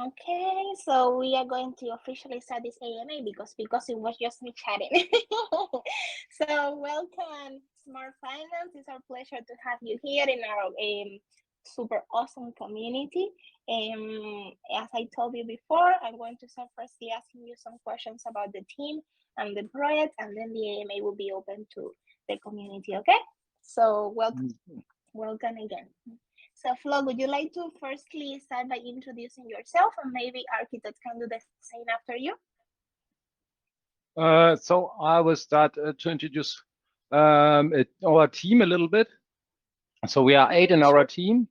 Okay, so we are going to officially start this AMA because it was just me chatting. So welcome, Smart Finance. It's our pleasure to have you here in our super awesome community. As I told you before, I'm going to start firstly asking you some questions about the team and the project, and then the AMA will be open to the community. Okay? So welcome again. So Flo, would you like to firstly start by introducing yourself, and maybe architects can do the same after you? So I will start to introduce our team a little bit. So we are 8 in our team,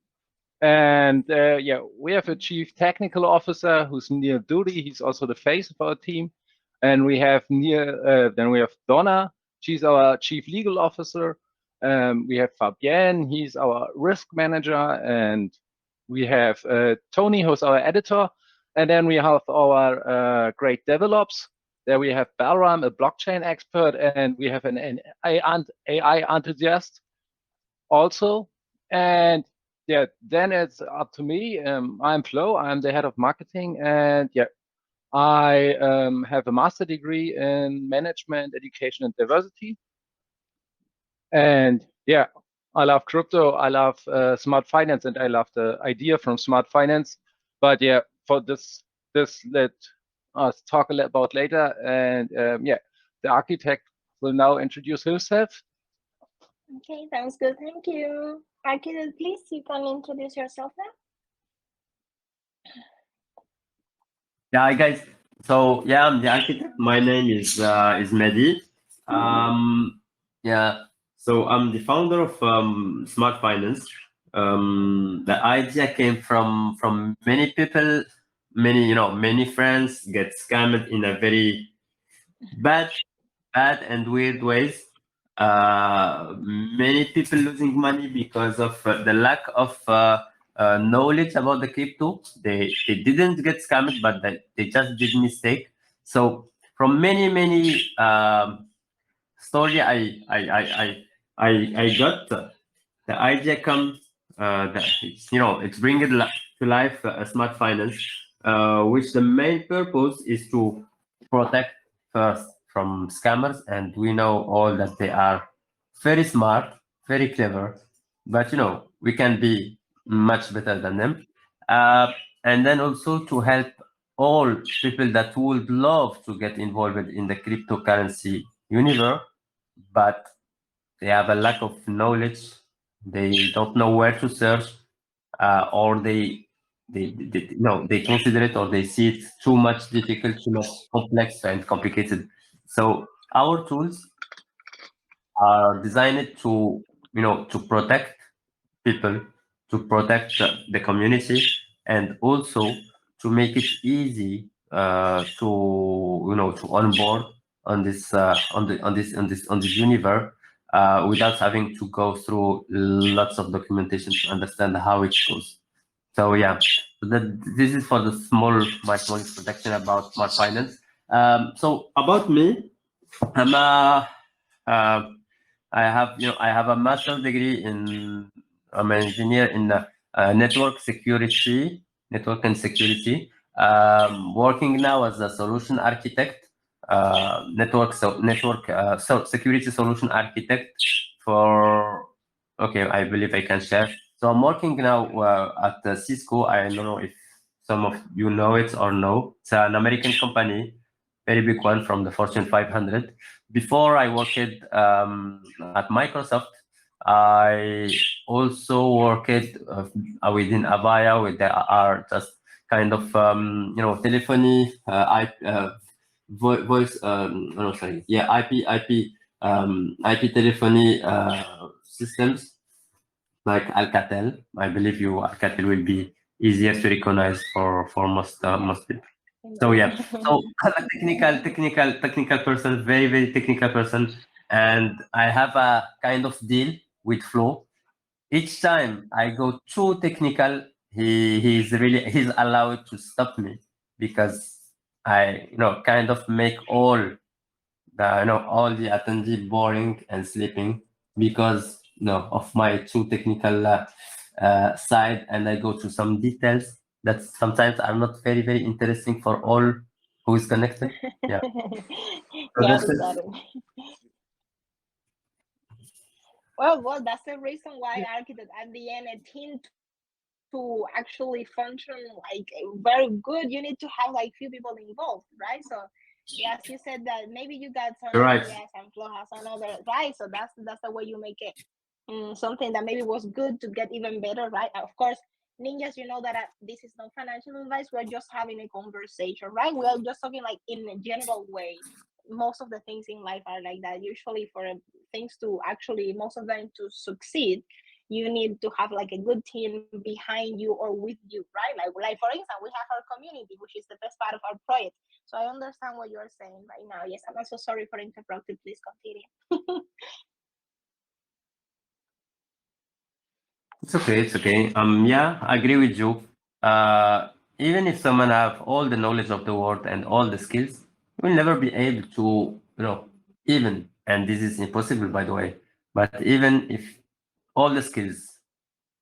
and yeah, we have a chief technical officer who's Neil Duty. He's also the face of our team, and we have then we have Donna. She's our chief legal officer. We have Fabienne. He's our risk manager, and we have Tony, who's our editor, and then we have our great develops. There we have Balram, a blockchain expert, and we have an AI enthusiast also. And yeah, then it's up to me. I'm Flo. I'm the head of marketing, and yeah, I have a master degree in management, education, and diversity. And yeah, I love crypto. I love smart finance, and I love the idea from smart finance. But yeah, for this let us talk a little about later. And yeah, the architect will now introduce himself. Okay, sounds good. Thank you. Architect, please, you can introduce yourself now. Yeah, hi guys. So yeah, I'm the architect. My name is Mehdi. Yeah. So I'm the founder of Smart Finance. The idea came from many people, many friends get scammed in a very bad and weird ways. Many people losing money because of the lack of knowledge about the crypto. They didn't get scammed, but they just did mistake. So from many story I got the idea come it's bringing to life a smart finance, which the main purpose is to protect first from scammers, and we know all that they are very smart, very clever, but we can be much better than them. And then also to help all people that would love to get involved in the cryptocurrency universe, but they have a lack of knowledge. They don't know where to search, or they consider it, or they see it too much difficult, too much complex and complicated. So our tools are designed to to protect people, to protect the community, and also to make it easy to onboard on this on this universe, without having to go through lots of documentation to understand how it goes. So yeah, this is for the my small introduction about smart finance. So about me, I'm a I have a master's degree in. I'm an engineer in network and security. Working now as a solution architect, security solution architect for. Okay, I believe I can share. So I'm working now at Cisco. I don't know if some of you know it or no. It's an American company, very big one from the Fortune 500. Before I worked at Microsoft, I also worked within Avaya, with the are just kind of telephony, voice. No, sorry, yeah, IP telephony systems like Alcatel. I believe Alcatel will be easier to recognize for most people. So yeah, so I'm a technical person, very technical person, and I have a kind of deal with Flo. Each time I go too technical, he's allowed to stop me, because I kind of make all the attendee boring and sleeping, because of my too technical side, and I go to some details that sometimes are not very, very interesting for all who is connected. Yeah. So Got that's it, it. got it. Well, that's the reason why architect at the end a team to actually function like very good. You need to have like few people involved, right? So yeah, as you said that maybe you got some Right. ideas and Flo has another, right? So that's the way you make it something that maybe was good to get even better, right? Of course, ninjas, you know that this is not financial advice. We're just having a conversation, right? We're just talking like in a general way. Most of the things in life are like that. Usually, for things to actually, most of them to succeed, you need to have like a good team behind you or with you, right? Like for instance, we have our community, which is the best part of our project. So I understand what you're saying right now. Yes, I'm also sorry for interrupting. Please continue. It's okay. It's okay. Yeah, I agree with you. Even if someone have all the knowledge of the world and all the skills, will never be able to, even, and this is impossible, by the way. But even if all the skills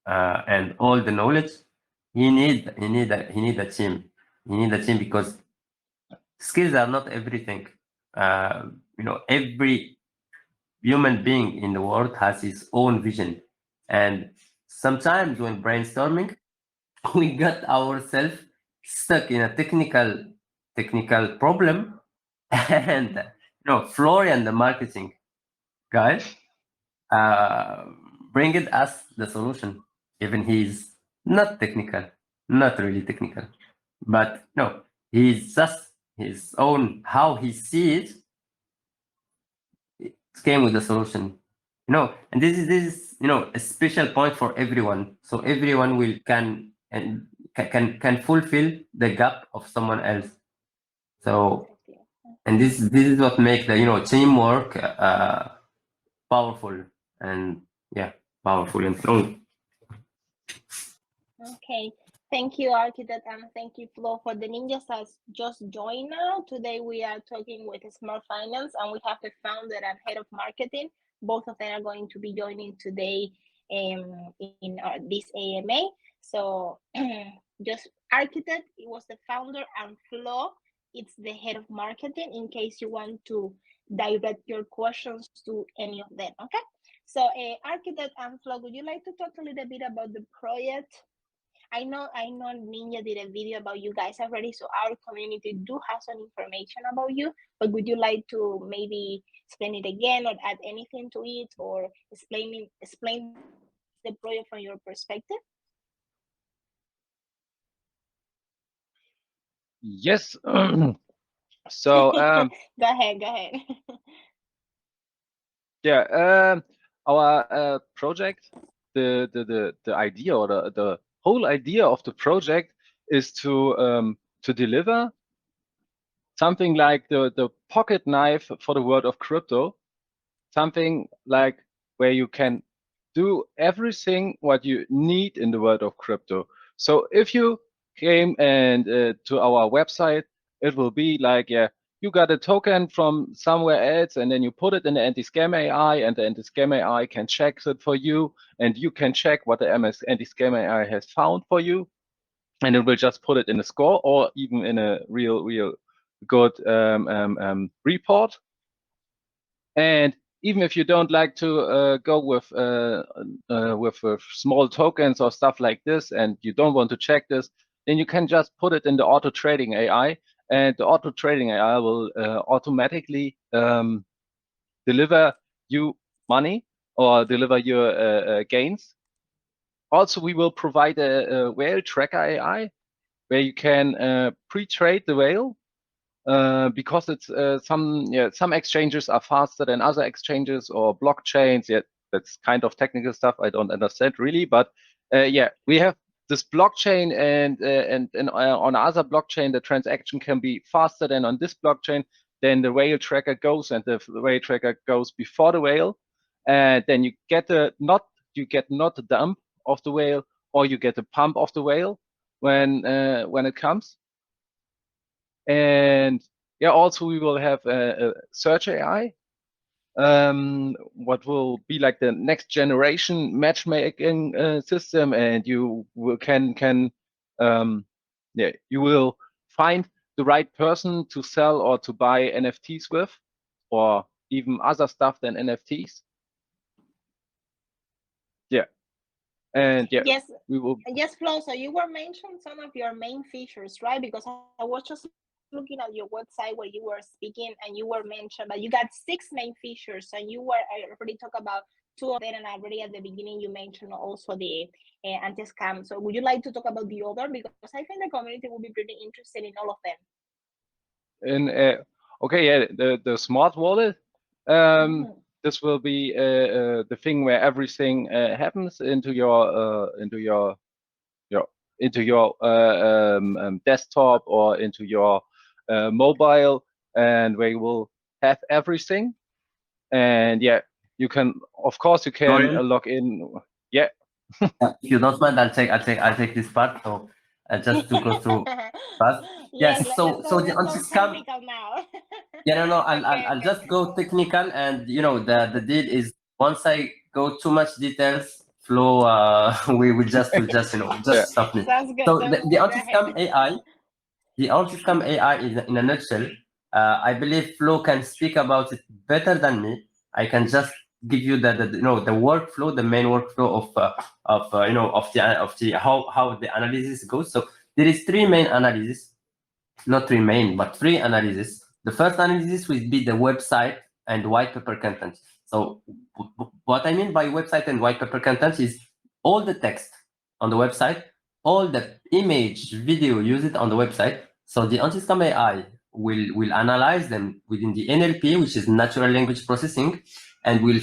and all the knowledge, he need a team. He need a team because skills are not everything. Every human being in the world has his own vision, and sometimes when brainstorming, we got ourselves stuck in a technical problem, and Florian, the marketing guy, uh, bringing us the solution. Even he's not technical, not really technical, but no, he's just his own how he sees it came with the solution. And this is a special point for everyone, so everyone will can fulfill the gap of someone else. So, Exactly. and this is what makes the teamwork powerful, and yeah, powerful and strong. Okay, thank you, Architect, and thank you, Flo, for the ninjas that's just joined now. Today we are talking with Smart Finance, and we have the founder and head of marketing. Both of them are going to be joining today in this AMA. So, just Architect, it was the founder, and Flo, it's the head of marketing. In case you want to direct your questions to any of them, okay? So, Architect and Flo, would you like to talk a little bit about the project? I know Ninja did a video about you guys already, so our community do have some information about you, but would you like to maybe explain it again or add anything to it or explain the project from your perspective? Yes. So Go ahead. yeah, our project, the idea or the whole idea of the project is to deliver something like the pocket knife for the world of crypto, something like where you can do everything what you need in the world of crypto. So if you came and to our website, it will be like, yeah, you got a token from somewhere else, and then you put it in the anti-scam AI, and the anti-scam AI can check it for you, and you can check what the anti-scam AI has found for you, and it will just put it in a score or even in a real good report. And even if you don't like to go with small tokens or stuff like this, and you don't want to check this, then you can just put it in the auto trading AI, and the auto trading AI will automatically deliver you money or deliver your gains. Also, we will provide a whale tracker AI where you can pre-trade the whale. Because it's some exchanges are faster than other exchanges or blockchains. Yeah, that's kind of technical stuff I don't understand really, but yeah, we have this blockchain, and on other blockchain the transaction can be faster than on this blockchain. Then the whale tracker goes, and the whale tracker goes before the whale, and then you get not the dump of the whale, or you get the pump of the whale when it comes. And yeah, also we will have a search AI, what will be like the next generation matchmaking system, and you can yeah, you will find the right person to sell or to buy NFTs with, or even other stuff than NFTs. Yeah, and yeah, Yes, we will. yes, Flo. So you were mentioning some of your main features, right? Because I was just looking at your website where you were speaking, and you were mentioned that you got 6 main features, and you were already talk about 2 of them, and already at the beginning you mentioned also the anti-scam. So would you like to talk about the other? Because I think the community will be pretty interested in all of them. And okay, yeah, the smart wallet. This will be the thing where everything happens into your desktop or into your mobile, and where you will have everything. And yeah, you can, of course, you can Sorry? log in. Yeah. If you don't mind, I'll take this part. So just to go through fast. Yes, Yes. So let's the go anti-scam. technical now. Yeah, no. I'll Okay. just go technical, and the deal is once I go too much details, Flo, we will just Yeah. stop me. Sounds good. So Sounds the good. Go anti-scam ahead. AI, in a nutshell, I believe Flo can speak about it better than me. I can just give you the workflow, the main workflow of the how the analysis goes. So there is 3 main analysis, not 3 main, but 3 analysis. The first analysis will be the website and white paper content. So what I mean by website and white paper content is all the text on the website, all the image, video used on the website. So the anti-scam AI will analyze them within the NLP, which is natural language processing, and will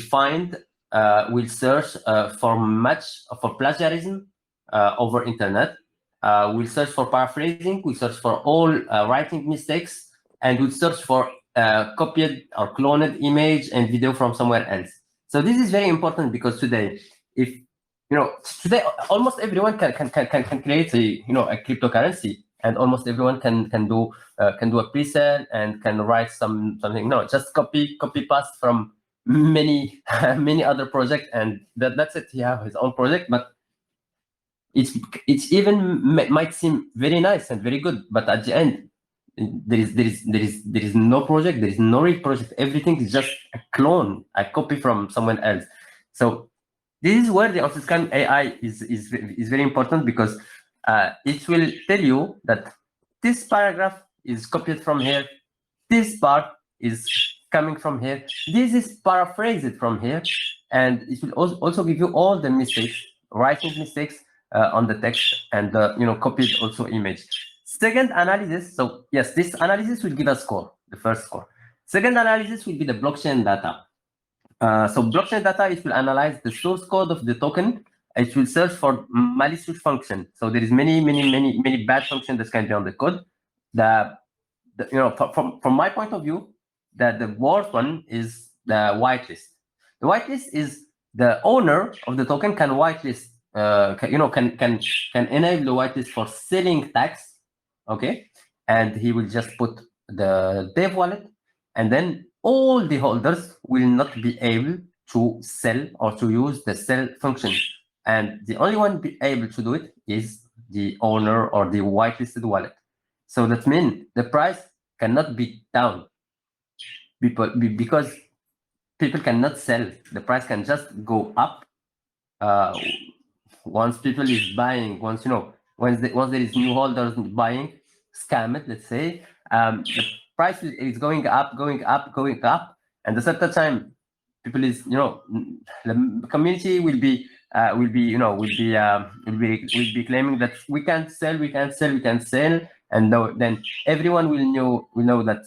search for plagiarism over internet. We'll search for paraphrasing, we'll search for all writing mistakes, and we'll search for copied or cloned image and video from somewhere else. So this is very important because today, today almost everyone can create a cryptocurrency, and almost everyone can do a pre-sale and can write something. No, just copy paste from many many other projects, and that's it. He have his own project, but it's even might seem very nice and very good, but at the end there is no project, there is no real project. Everything is just a clone, a copy from someone else. So this is where the anti-scam AI is very important, because it will tell you that this paragraph is copied from here, this part is coming from here, this is paraphrased from here, and it will also give you all the mistakes, writing mistakes on the text, and copied also image. Second analysis. So yes, this analysis will give a score, the first score. Second analysis will be the blockchain data. So blockchain data, it will analyze the source code of the token. It will search for malicious function. So there is many bad functions that can be on the code. From my point of view, the worst one is the whitelist. The whitelist is the owner of the token can whitelist. Can enable the whitelist for selling tax. Okay, and he will just put the dev wallet, and then all the holders will not be able to sell or to use the sell function, and the only one be able to do it is the owner or the whitelisted wallet. So that means the price cannot be down because people cannot sell. The price can just go up once people is buying. Once there is new holders buying, scam it. Let's say the price is going up, and at a certain time, people is the community will be claiming that we can't sell, and then everyone will know that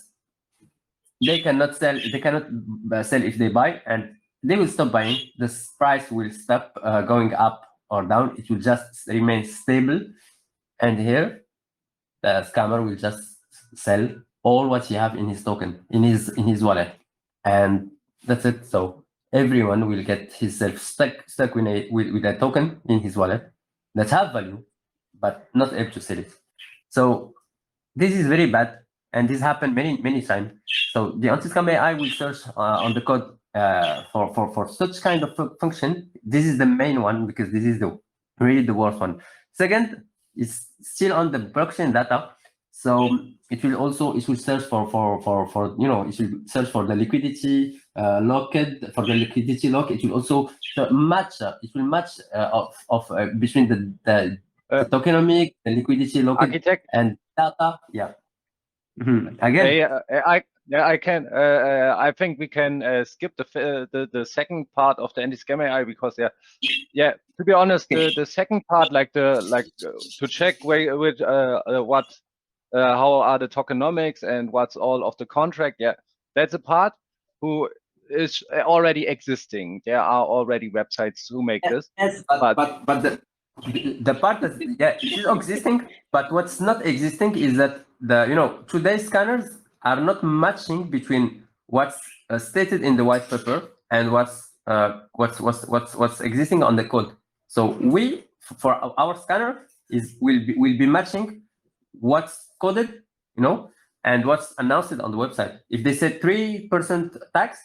they cannot sell if they buy, and they will stop buying. The price will stop going up or down. It will just remain stable, and here the scammer will just sell all what he have in his token, in his wallet, and that's it. So everyone will get himself stuck with a token in his wallet that have value, but not able to sell it. So this is very bad, and this happened many times. So the anti-scam AI will search on the code for such kind of function. This is the main one, because this is really the worst one. Second, is still on the blockchain data. So it will search for it will search for the liquidity locked. For the liquidity lock, it will also match. It will match between the tokenomic, the liquidity locked, architect and data. Yeah. Again. I can. I think we can skip the second part of the anti-scam AI because to be honest, the second part, to check how are the tokenomics and what's all of the contract. Yeah, that's a part who is already existing. There are already websites who make this. Yes, but the part that it is existing, but what's not existing is that today's scanners are not matching between what's stated in the white paper and what's existing on the code. So for our scanner will be matching what's coded, and what's announced on the website. If they say 3% tax,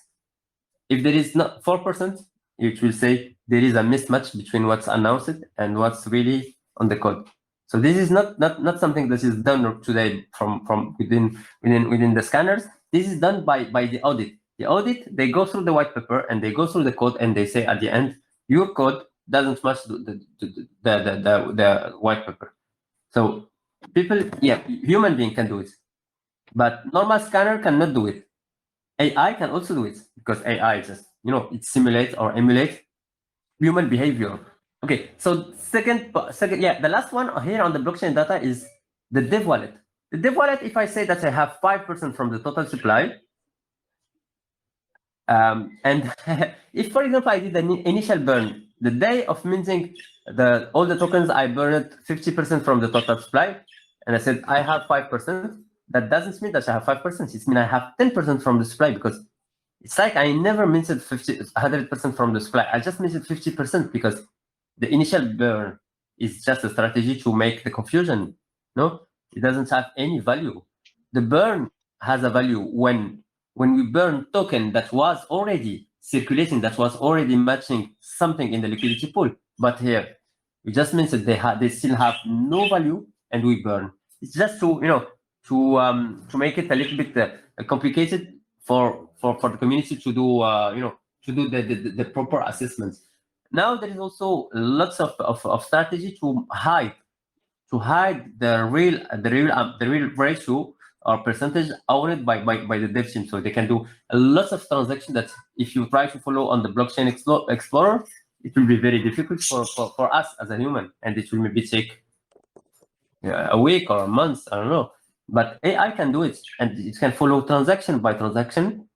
if there is not 4%, it will say there is a mismatch between what's announced and what's really on the code. So this is not something that is done today from within the scanners. This is done by the audit. The audit, they go through the white paper and they go through the code and they say at the end, your code doesn't match the white paper. So human being can do it, but normal scanner cannot do it. AI can also do it because AI just it simulates or emulates human behavior. Okay, so second, the last one here on the blockchain data is the dev wallet. The dev wallet, if I say that I have 5% from the total supply, and if, for example, I did an initial burn, the day of minting all the tokens, I burned 50% from the total supply, and I said I have 5%. That doesn't mean that I have 5%. It means I have 10% from the supply, because it's like I never minted 100% from the supply. I just minted 50% because the initial burn is just a strategy to make the confusion. No, it doesn't have any value. The burn has a value when we burn token that was already circulating, that was already matching something in the liquidity pool. But here, we just means that they still have no value, and we burn. It's just to make it a little bit complicated for the community to do the proper assessments. Now there is also lots of strategy to hide the real ratio or percentage owned by the dev team, so they can do a lot of transactions that if you try to follow on the blockchain explorer, it will be very difficult for us as a human, and it will maybe take a week or a month, I don't know. But AI can do it, and it can follow transaction by transaction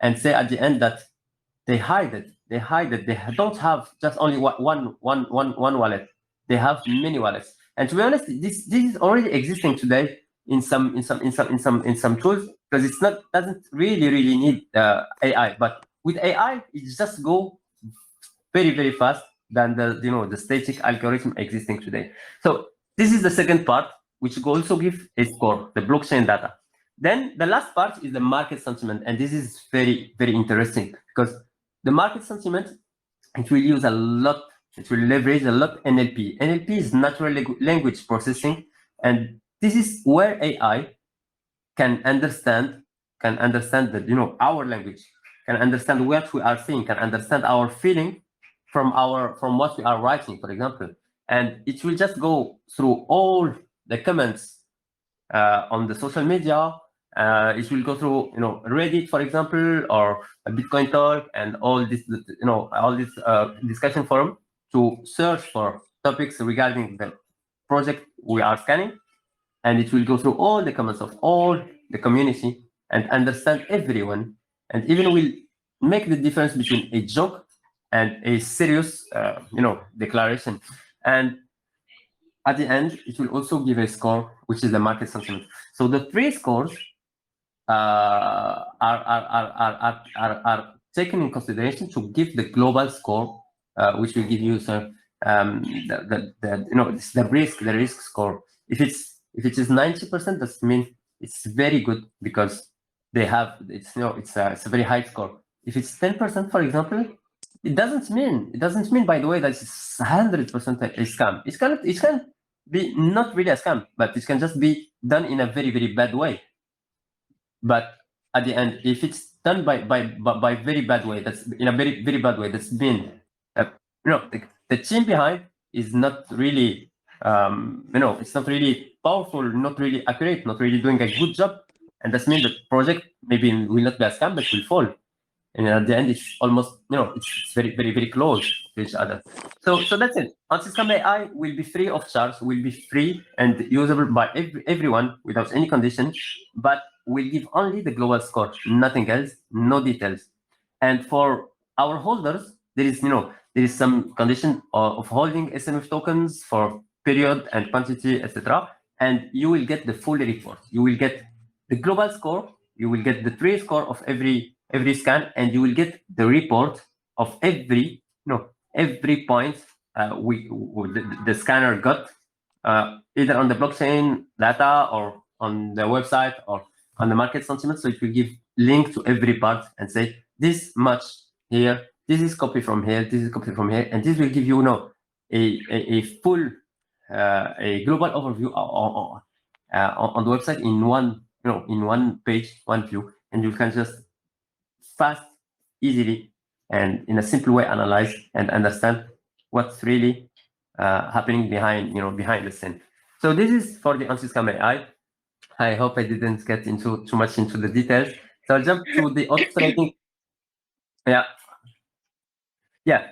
and say at the end that they hide it. They don't have just only one wallet. They have many wallets. And to be honest, this is already existing today in some tools, because it's doesn't really need AI. But with AI, it just go very, very fast than the static algorithm existing today. So this is the second part, which also give a score, the blockchain data. Then the last part is the market sentiment, and this is very, very interesting, because the market sentiment, it will use a lot, it will leverage a lot NLP. NLP is natural language processing, and this is where AI can understand that our language, can understand what we are saying, can understand our feeling from what we are writing, for example, and it will just go through all the comments on the social media. It will go through Reddit, for example, or a Bitcoin Talk, and all this discussion forum to search for topics regarding the project we are scanning, and it will go through all the comments of all the community and understand everyone, and even will make the difference between a joke and a serious declaration. And at the end, it will also give a score, which is the market sentiment. So the three scores are taken in consideration to give the global score, which will give you the risk score. If it is 90%, that means it's very good, because it's a very high score. If it's 10%, for example, it doesn't mean, by the way, that it's 100% a scam. It can be not really a scam, but it can just be done in a very, very bad way. But at the end, if it's done by very bad way, that's in a very, very bad way, that's been the team behind is not really it's not really powerful, not really accurate, not really doing a good job, and that means the project maybe will not be a scam, but will fall. And at the end, it's almost it's very, very, very close to each other. So that's it. Anti-scam AI will be free of charge, will be free and usable by everyone without any condition, but will give only the global score, nothing else, no details. And for our holders, there is some condition of holding SMF tokens for period and quantity, etc. And you will get the full report. You will get the global score. You will get the trade score of every scan, and you will get the report of every point the scanner got, either on the blockchain data or on the website or on the market sentiment. So it will give link to every part and say this much here, this is copy from here, this is copy from here, and this will give you a full a global overview on the website in one page, one view, and you can just fast, easily, and in a simple way analyze and understand what's really happening behind the scene. So this is for the anti-scam AI. I hope I didn't get too much into the details. So I'll jump to the auto trading. Yeah.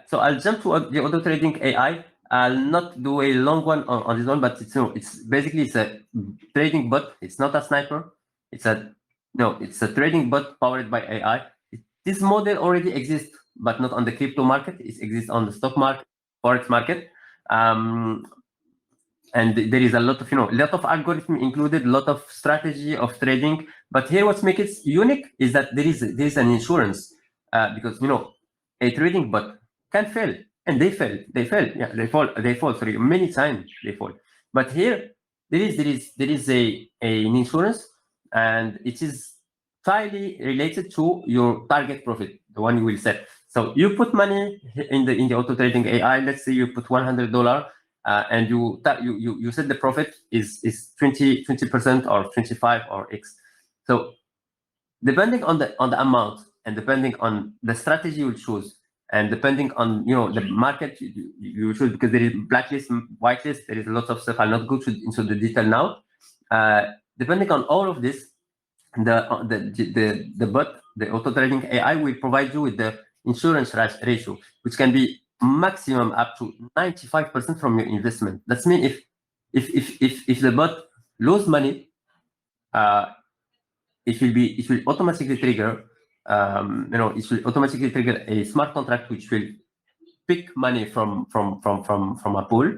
So I'll jump to the auto trading AI. I'll not do a long one on this one, but it's basically it's a trading bot. It's not a sniper. It's a trading bot powered by AI. This model already exists, but not on the crypto market. It exists on the stock market, forex market. And there is a lot of algorithm included, a lot of strategy of trading. But here, what makes it unique is that there is an insurance, because a trading bot can fail, and they fail. Yeah, they fall. Sorry, many times they fall. But here, there is an insurance, and it is tightly related to your target profit, the one you will set. So you put money in the auto trading AI. Let's say you put $100. And you said the profit is 20% or 25 or X. So depending on the amount, and depending on the strategy you choose, and depending on the market you choose, because there is blacklist, whitelist, there is a lot of stuff. I'll not go into the detail now. Depending on all of this, the bot, the auto trading AI, will provide you with the insurance ratio, which can be maximum up to 95% from your investment. That means if the bot lose money, it will automatically trigger a smart contract which will pick money from a pool.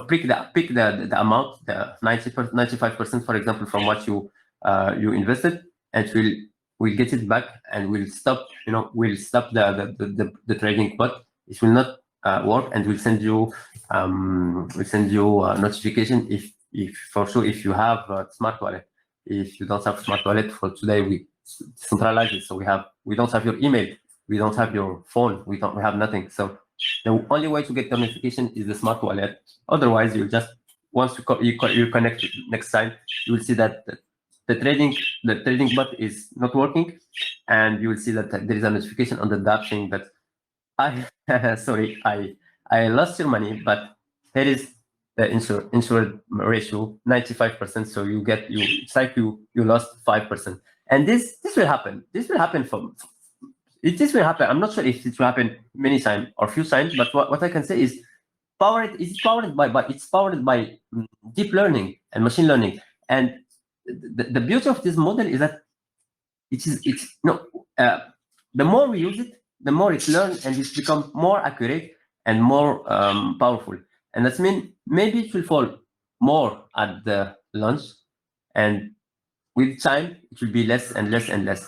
Pick the amount, the 95%, for example, from what you invested, and will get it back, and will stop the trading bot. It will not work, and we'll send you a notification if for sure if you have a smart wallet. If you don't have smart wallet, for today we centralize it, so we don't have your email, we don't have your phone, we have nothing. So the only way to get the notification is the smart wallet. Otherwise, you just once you connect next time, you will see that the trading bot is not working, and you will see that there is a notification on the dApp saying that I lost your money, but here is the insured ratio 95%. So it's like you lost 5%, and this will happen. This will happen this will happen. I'm not sure if it will happen many times or few times, but what I can say is it's powered by deep learning and machine learning. And the beauty of this model is that the more we use it, the more it learns, and it's become more accurate and more powerful. And that means maybe it will fall more at the launch, and with time it will be less and less and less.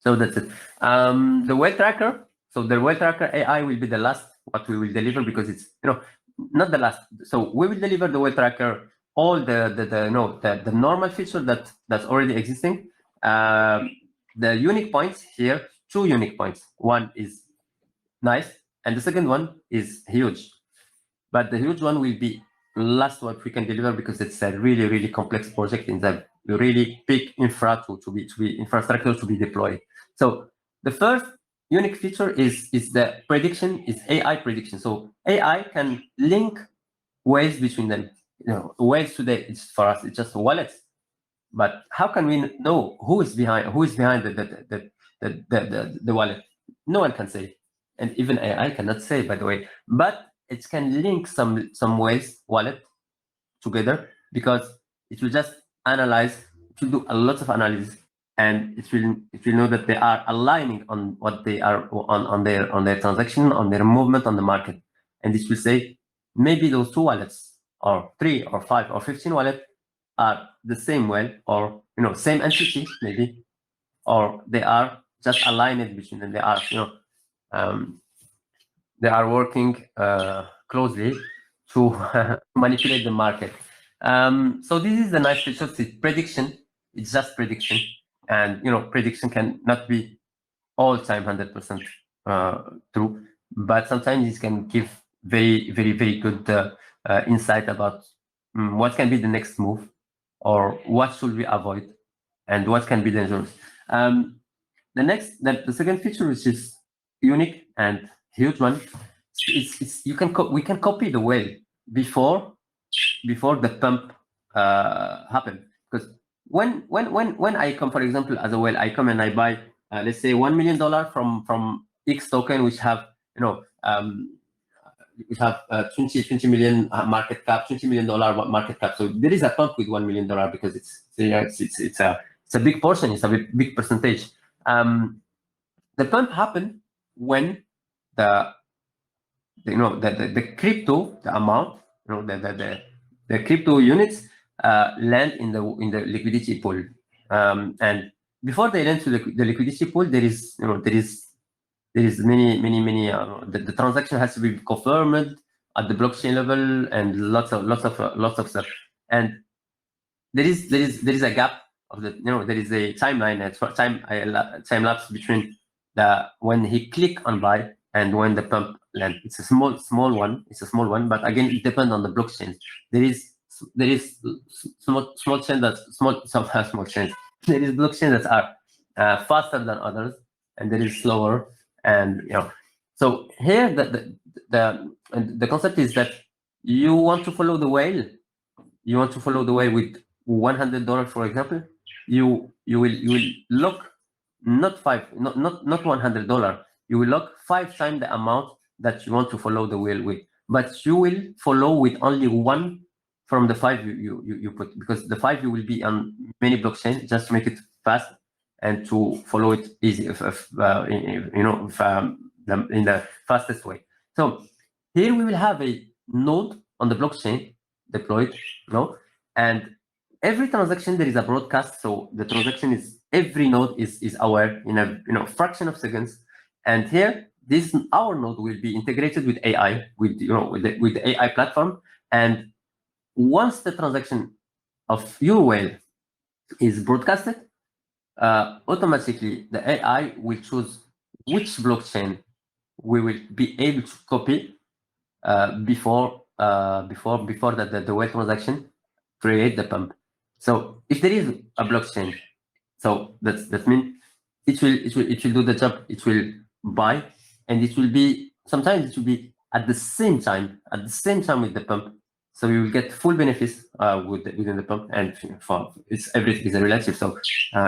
So that's it. The whale tracker. So the whale tracker AI will be the last what we will deliver, because it's not the last. So we will deliver the whale tracker, all the normal feature that's already existing. The unique points here, 2 unique points. One is nice, and the second one is huge. But the huge one will be last what we can deliver, because it's a really, really complex project in the really big infra to be infrastructure to be deployed. So the first unique feature is the prediction, is AI prediction. So AI can link ways between them. Ways today, it's for us, it's just wallets. But how can we know who is behind the wallet? No one can say, and even AI cannot say, by the way. But it can link some ways wallet together, because it will just analyze, it will do a lot of analysis, and it will know that they are aligning on what they are on their transaction, on their movement on the market, and it will say maybe those 2 wallets, or 3 or 5 or 15 wallets are the same well, or same entity maybe, or they are just aligned between them. They are they are working closely to manipulate the market. So this is the nice feature. It's prediction. It's just prediction, and prediction can not be all time 100% true, but sometimes it can give very, very, very good insight about what can be the next move, or what should we avoid, and what can be dangerous. The second feature, which is unique and huge one, it's we can copy the whale before the pump happen. Because when I come, for example, as a whale, I come and I buy let's say $1 million from X token, which have we have 20 million market cap, $20 million market cap. So there is a pump with $1 million, because it's a big portion, it's a big percentage. The pump happened when the crypto, the amount, the crypto units land in the liquidity pool, and before they land to the liquidity pool, there is many the transaction has to be confirmed at the blockchain level, and lots of stuff, and there is a gap of the there is a timeline, time lapse between when he click on buy and when the pump land. It's a small one. It's a small one, but again, it depends on the blockchain. There is small chain that some have small chains. There is blockchain that are faster than others, and there is slower. And so here the concept is that you want to follow the whale. You want to follow the whale with $100, for example. You will lock not $100. You will lock 5 times the amount that you want to follow the whale with, but you will follow with only 1 from the 5 you put, because the 5 you will be on many blockchains, just to make it fast and to follow it easy, in the fastest way. So here we will have a node on the blockchain deployed, and every transaction there is a broadcast. So the transaction is, every node is aware in a fraction of seconds. And here, our node will be integrated with AI, with the AI platform. And once the transaction of your whale is broadcasted, automatically the AI will choose which blockchain we will be able to copy before the whale transaction create the pump. So if there is a blockchain, so that means it will do the job. It will buy, and it will be, sometimes it will be at the same time with the pump. So you will get full benefits within the pump, and everything is relative. So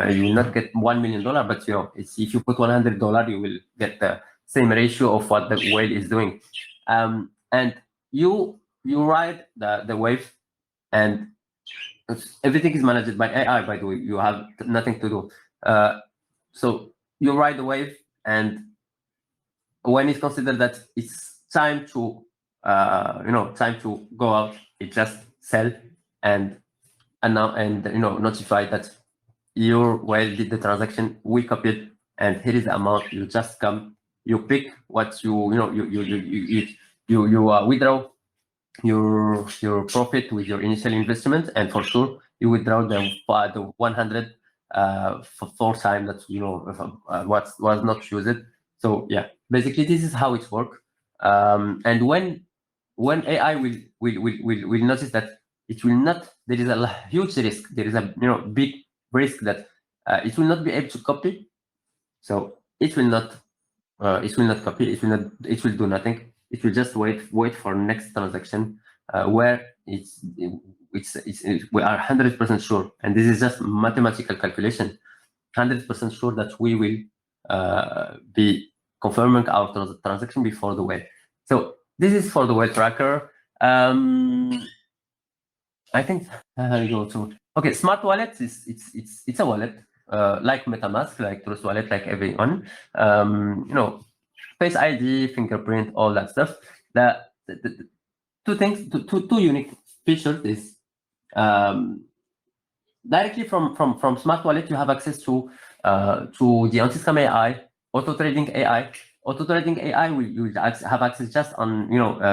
you will not get $1 million, but if you put $100, you will get the same ratio of what the whale is doing. And you ride the wave, and everything is managed by AI, by the way. You have nothing to do. So you ride the wave, and when it's considered that it's time to go out, it just sell and notify that your whale did the transaction. We copy it, and here is the amount. You just come, you pick what you withdraw your profit with your initial investment, and for sure you withdraw the 100 for 4 times that what was not used. So yeah, basically this is how it works. And when AI will will notice that it will not. There is a huge risk. There is a big risk that it will not be able to copy. So it will not copy. It will do nothing. It will just wait for next transaction where we are 100% sure, and this is just mathematical calculation. 100% sure that we will be confirming our transaction before the whale. So this is for the whale tracker. I think I go to smart wallet it's a wallet like MetaMask, like Trust Wallet, like everyone. Face ID, fingerprint, all that stuff. The two things, two unique features is directly from Smart Wallet, you have access to the anti-scam AI, auto trading AI. Auto trading AI you will have access just on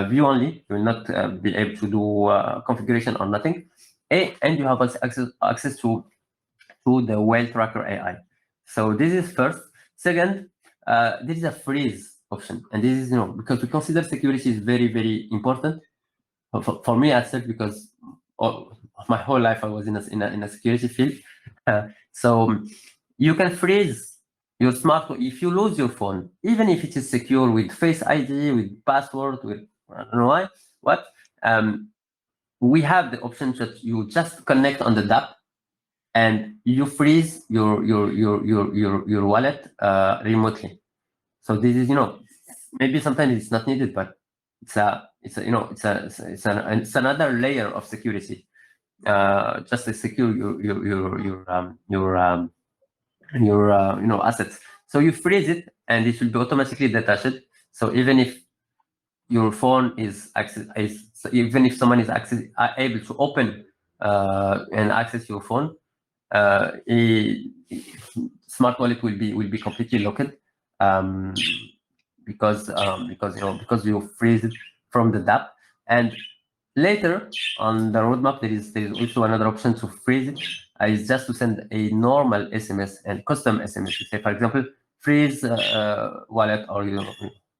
view only. You will not be able to do configuration or nothing. And you have access to the whale tracker AI. So this is first. Second, this is a freeze option, and this is because we consider security is very, very important for me. I said because my whole life I was in a security field. So you can freeze your smartphone if you lose your phone, even if it is secure with Face ID, with password, with I don't know why, what. We have the option that you just connect on the DApp and you freeze your wallet remotely. So this is maybe sometimes it's not needed, but it's another layer of security. Just to secure your assets. So you freeze it and it will be automatically detached. So even if your phone even if someone is able to open and access your phone, Smart Wallet will be completely locked because you freeze it from the DApp. And later on the roadmap, there is also another option to freeze it. Is just to send a normal SMS and custom SMS. Say, for example, freeze wallet or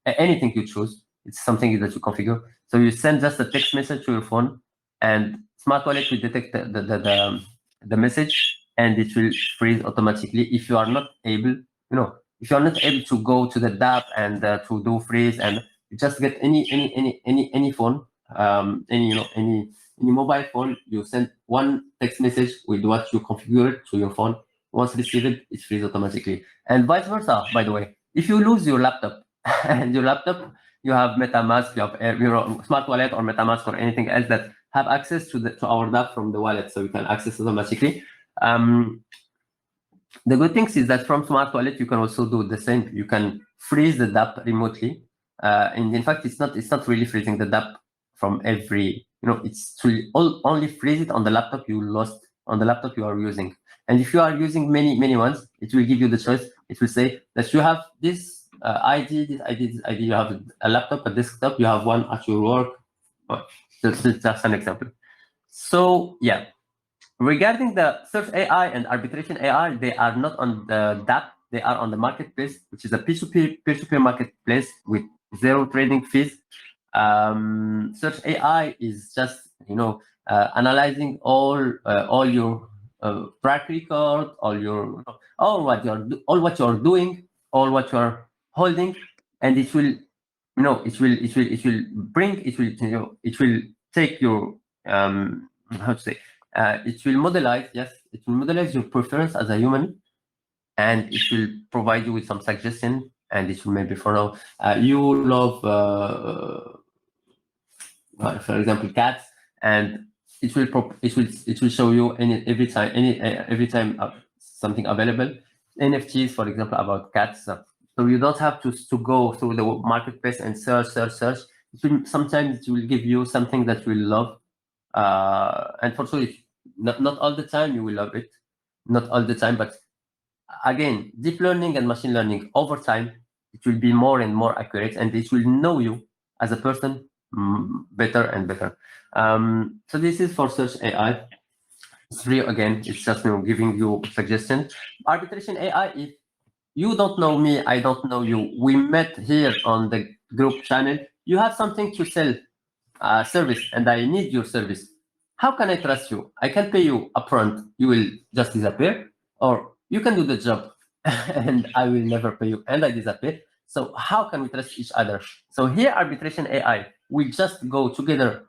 anything you choose. It's something that you configure. So you send just a text message to your phone, and Smart Wallet will detect the message, and it will freeze automatically if you are not able, if you are not able to go to the DApp and to do freeze, and you just get any phone, any mobile phone, you send one text message with what you configured to your phone. Once received, it freezes automatically, and vice versa. By the way, if you lose your laptop and your laptop, you have MetaMask, you have Smart Wallet or MetaMask or anything else that have access to our DApp from the wallet, so you can access automatically. The good thing is that from Smart Wallet you can also do the same. You can freeze the DApp remotely, and in fact, it's not really freezing the DApp from every. It's to only freeze it on the laptop you lost, on the laptop you are using. And if you are using many ones, it will give you the choice. It will say that you have this ID, this ID, this ID. You have a laptop, a desktop. You have one at your work. That's just an example. So yeah, regarding the search AI and arbitration AI, they are not on the DApp. They are on the marketplace, which is a peer-to-peer marketplace with zero trading fees. Search AI is just analyzing all your track record, all what you're doing, all what you're holding, and it will take your how to say, it will modelize, yes, it will modelize your preference as a human, and it will provide you with some suggestion. And it will maybe, for now, you love for example cats, and it will show you every time something available, NFTs, for example, about cats. So you don't have to go through the marketplace and search. Sometimes it will give you something that you will love, and for sure, not all the time you will love it, not all the time, but again, deep learning and machine learning, over time, it will be more and more accurate, and it will know you as a person better and better. So this is for search AI. It's free again. It's just giving you suggestions. Arbitration AI, if you don't know me, I don't know you, we met here on the group channel, you have something to sell. a service and I need your service, how can I trust you? I can pay you upfront, you will just disappear, or you can do the job and I will never pay you and I disappear. So how can we trust each other? So here, arbitration AI will just go together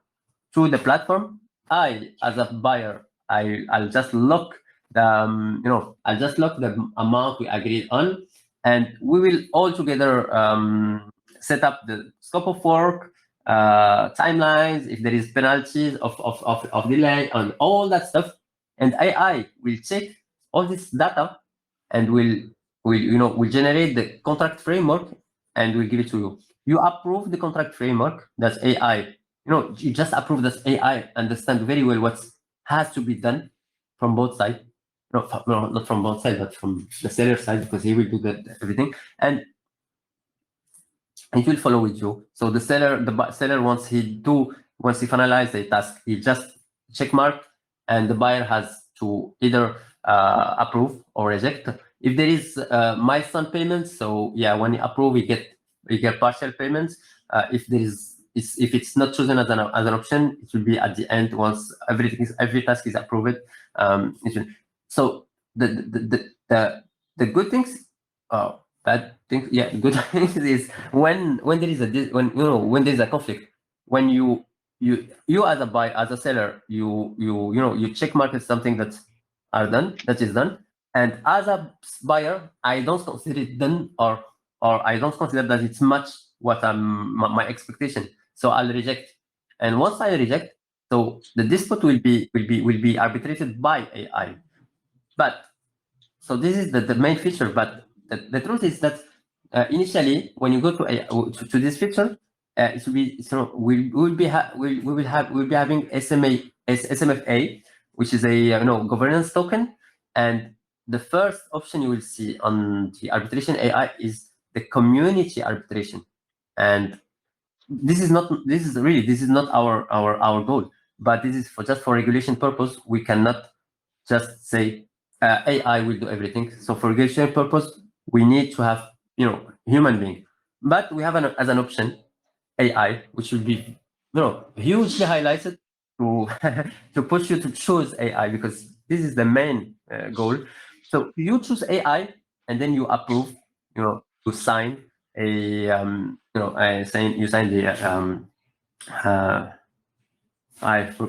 through the platform. I, as a buyer, I'll just lock the I'll just lock the amount we agreed on, and we will all together set up the scope of work, timelines, if there is penalties of delay, and all that stuff. And AI will check all this data and will generate the contract framework and will give it to you. You approve the contract framework. That's AI. You just approve that AI understand very well what has to be done from both sides. No, not from both sides, but from the seller side, because he will do everything, and it will follow with you. So the seller once he finalize the task, he just check mark, and the buyer has to either approve or reject. If there is milestone payments, so yeah, when you approve, you get partial payments. If it's not chosen as an option, it will be at the end once every task is approved. So the good things, bad things, yeah, good things is when there is when there is a conflict, when you as a buyer, as a seller, you check market something that is done, and as a buyer, I don't consider it done, or I don't consider that it's much what my expectation, so I'll reject. And once I reject, so the dispute will be arbitrated by AI. But so this is the main feature. But the truth is that initially, when you go to this feature, it will be, so we will be having SMFA, which is a governance token, and the first option you will see on the arbitration AI is the community arbitration. And this is not our goal, but this is just for regulation purpose. We cannot just say AI will do everything. So for regulation purpose, we need to have human being, but we have as an option AI, which will be hugely highlighted to to push you to choose AI, because this is the main goal. So you choose AI, and then you approve, to sign a you sign the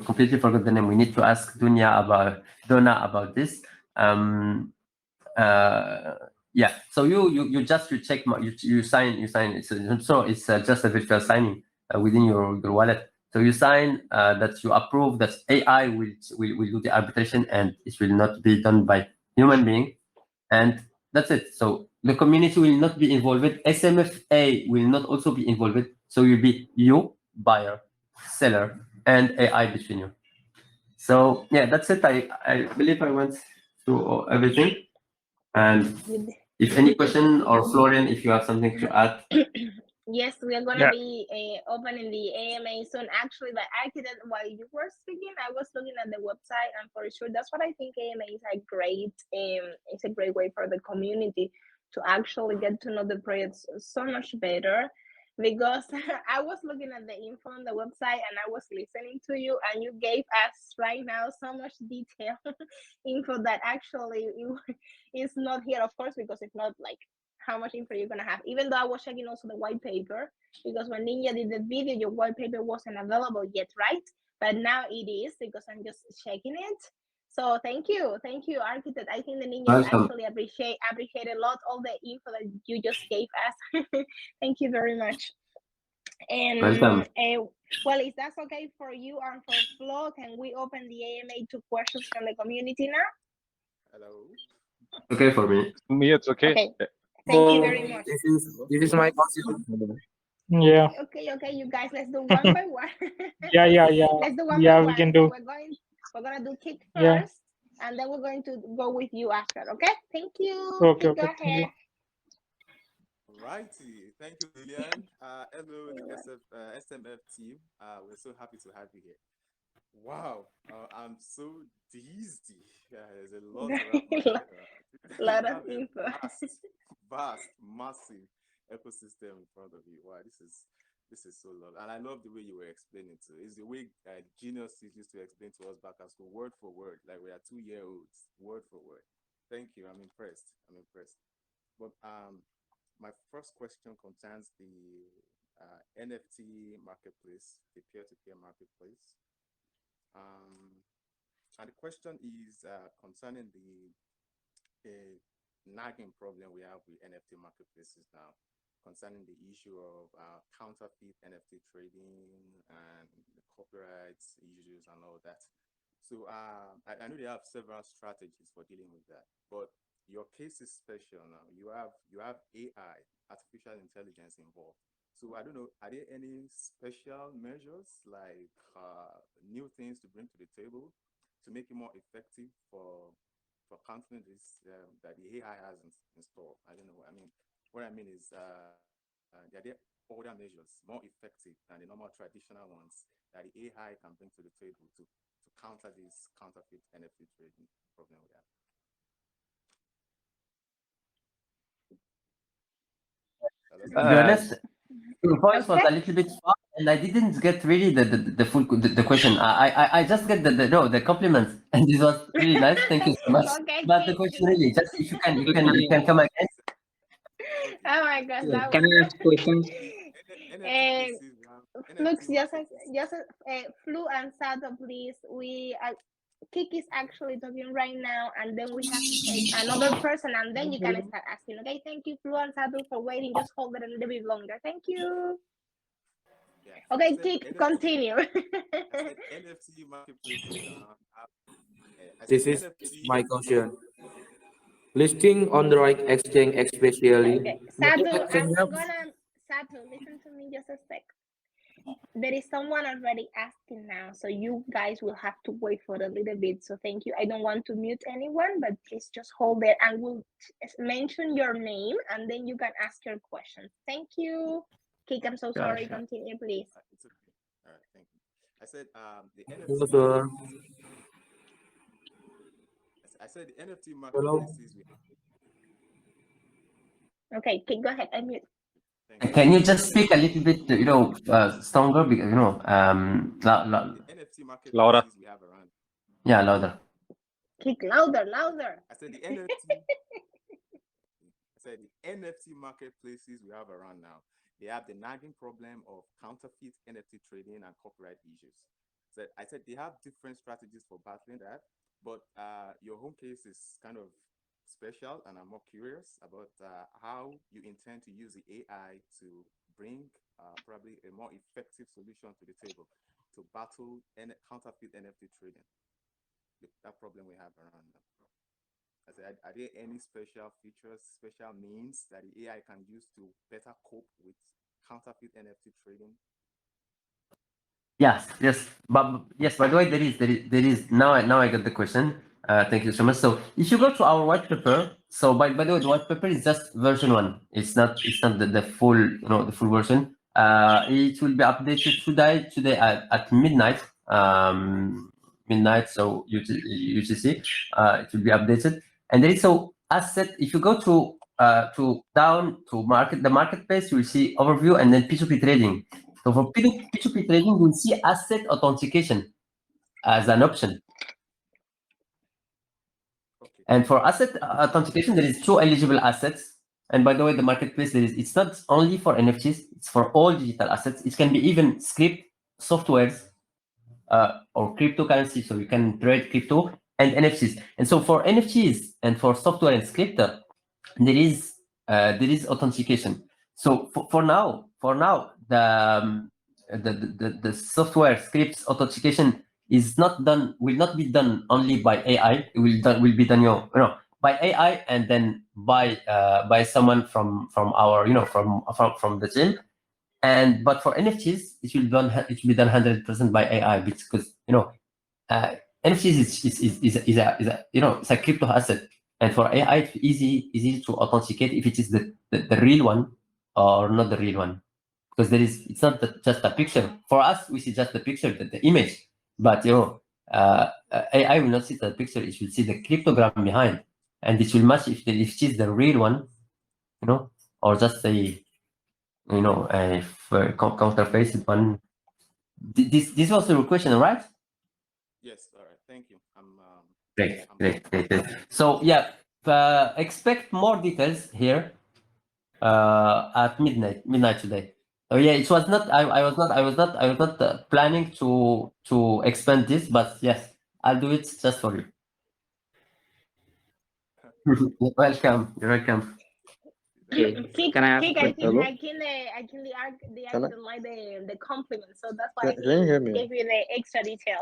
completely forgot the name. We need to ask Donna about this. Yeah. So you check you sign it. So it's just a virtual signing within your wallet. So you sign that you approve that AI will do the arbitration, and it will not be done by human being, and that's it. So the community will not be involved. SMFA will not also be involved. So you'll be you, buyer, seller, and AI between you. So yeah, that's it. I believe I went through everything. And if any question, or Florian, if you have something to add. Yes, we are going to be opening the AMA soon. Actually, the architect, while you were speaking, I was looking at the website, and for sure, that's what I think AMA is it's a great way for the community to actually get to know the projects so much better. Because I was looking at the info on the website, and I was listening to you, and you gave us right now so much detail info that actually is not here, of course, because if not, like, how much info you're gonna have. Even though I was checking also the white paper, because when Ninja did the video, your white paper wasn't available yet, right? But now it is, because I'm just checking it. So thank you, architect. I think the Ninjas actually appreciate a lot all the info that you just gave us. Thank you very much. And well, if that's okay for you and for Flo, can we open the AMA to questions from the community now? Hello. Okay for me. Me, it's okay. Thank you very much. This is my question. Yeah. Okay, you guys, let's do one by one. Yeah. Let's do one Yeah, by we one. can do. We're gonna do kick first, Yeah. and then we're going to go with you after. Okay? Thank you. Okay. Go Thank you. ahead. Righty. Thank you, Lillian. Hello, the SMF team. We're so happy to have you here. Wow. I'm so dizzy. There's a lot to wrap my head around. Lot You of have a info. vast, massive ecosystem in front of you. Wow, this is This is so lovely. And I love the way you were explaining too. It's the way genius used to explain to us back at school, word for word, like we are 2-year-olds, word for word. Thank you. I'm impressed. I'm impressed. But my first question concerns the NFT marketplace, the peer-to-peer marketplace. And the question is concerning the nagging problem we have with NFT marketplaces now, concerning the issue of counterfeit NFT trading and the copyright issues and all that. So I know they have several strategies for dealing with that, but your case is special now. You have AI, artificial intelligence involved. So I don't know, are there any special measures like new things to bring to the table to make it more effective for countering this that the AI has in store? I don't know. I mean, what I mean is are there other measures more effective than the normal traditional ones that the AI can bring to the table to counter this counterfeit NFT trading problem we have? Hello, To be honest, your voice was Okay. a little bit far, and I didn't get really the full the question. I just get the compliments, and this was really nice. Thank you so much. Okay, But the question really, just if you can come again. Okay. Oh my gosh, that Can was I ask questions? NFT places we have Flux, NFT marketplaces. Flu and Sato, please. We Kiki is actually talking right now, and then we have to take another person, and then you can start asking. Okay, thank you, Flu and Sato, for waiting. Just hold it a little bit longer. Thank you. Yeah. Okay, I said Kik, NFT, continue. I said NFT marketplaces I said This is NFT. my question. Listing on the right exchange, especially Okay, many Satu, exchange I'm have gonna Satu, listen to me just a sec. There is someone already asking now, so you guys will have to wait for a little bit. So thank you. I don't want to mute anyone, but please just hold there and we'll mention your name and then you can ask your questions. Thank you. Kik, I'm so sorry. Sure. Continue, please. It's okay. All right, thank you. I said the Hello, NFT sir. marketplaces. I said the NFT Hello. marketplaces we have. Okay, Kik, go ahead. Unmute. Thank you. Can you just speak a little bit, stronger? Because The NFT Louder. marketplaces we have around. yeah, louder. Kik, louder, louder. I said the NFT. I said the NFT marketplaces we have around now. They have the nagging problem of counterfeit NFT trading and copyright issues. So I said they have different strategies for battling that, but your home case is kind of special, and I'm more curious about how you intend to use the AI to bring probably a more effective solution to the table to battle counterfeit NFT trading, that problem we have around now. I said, are there any special features, special means that the AI can use to better cope with counterfeit NFT trading? Yes, yes, but yes. By the way, there is now. I got the question. Thank you so much. So if you go to our white paper, so by the way, the white paper is just version 1. It's not the full the full version. It will be updated today at midnight. Midnight. So UTC. It will be updated, and there is so asset. If you go to down to the marketplace, you will see overview and then P2P trading. So for P2P trading, we'll see asset authentication as an option. Okay. And for asset authentication, there is 2 eligible assets. And by the way, the marketplace, it's not only for NFTs, it's for all digital assets. It can be even script, softwares, or cryptocurrency. So you can trade crypto and NFTs. And so for NFTs and for software and script, there is authentication. So for now, the software scripts authentication will not be done only by AI. It will be done by AI and then by someone from our from the team. But for NFTs, it will be done 100% by AI because NFTs is a it's a crypto asset, and for AI it's easy to authenticate if it is the real one or not the real one, because it's not just a picture. For us, we see just the picture, the image, but AI will not see the picture; it will see the cryptogram behind, and it will match if it is the real one, or just counterfeit one. This was your question, right? Yes. All right. Thank you. Great. So yeah, expect more details here at midnight today. Oh yeah, it was not. I was not planning to expand this, but yes, I'll do it just for you. You're welcome. Kick, Can I ask I a question? think Hello? I can Can I- didn't like the compliment, so that's why Can you hear me? gave you the extra detail.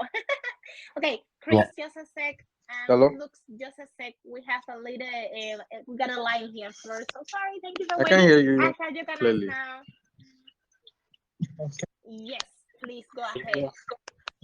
Okay, Chris, Yeah. just a sec. Hello? Looks, just a sec. We have a little, we got a line here first. So sorry. Thank you for I waiting. can hear you Asha, you can ask clearly. now. Yes, please go ahead.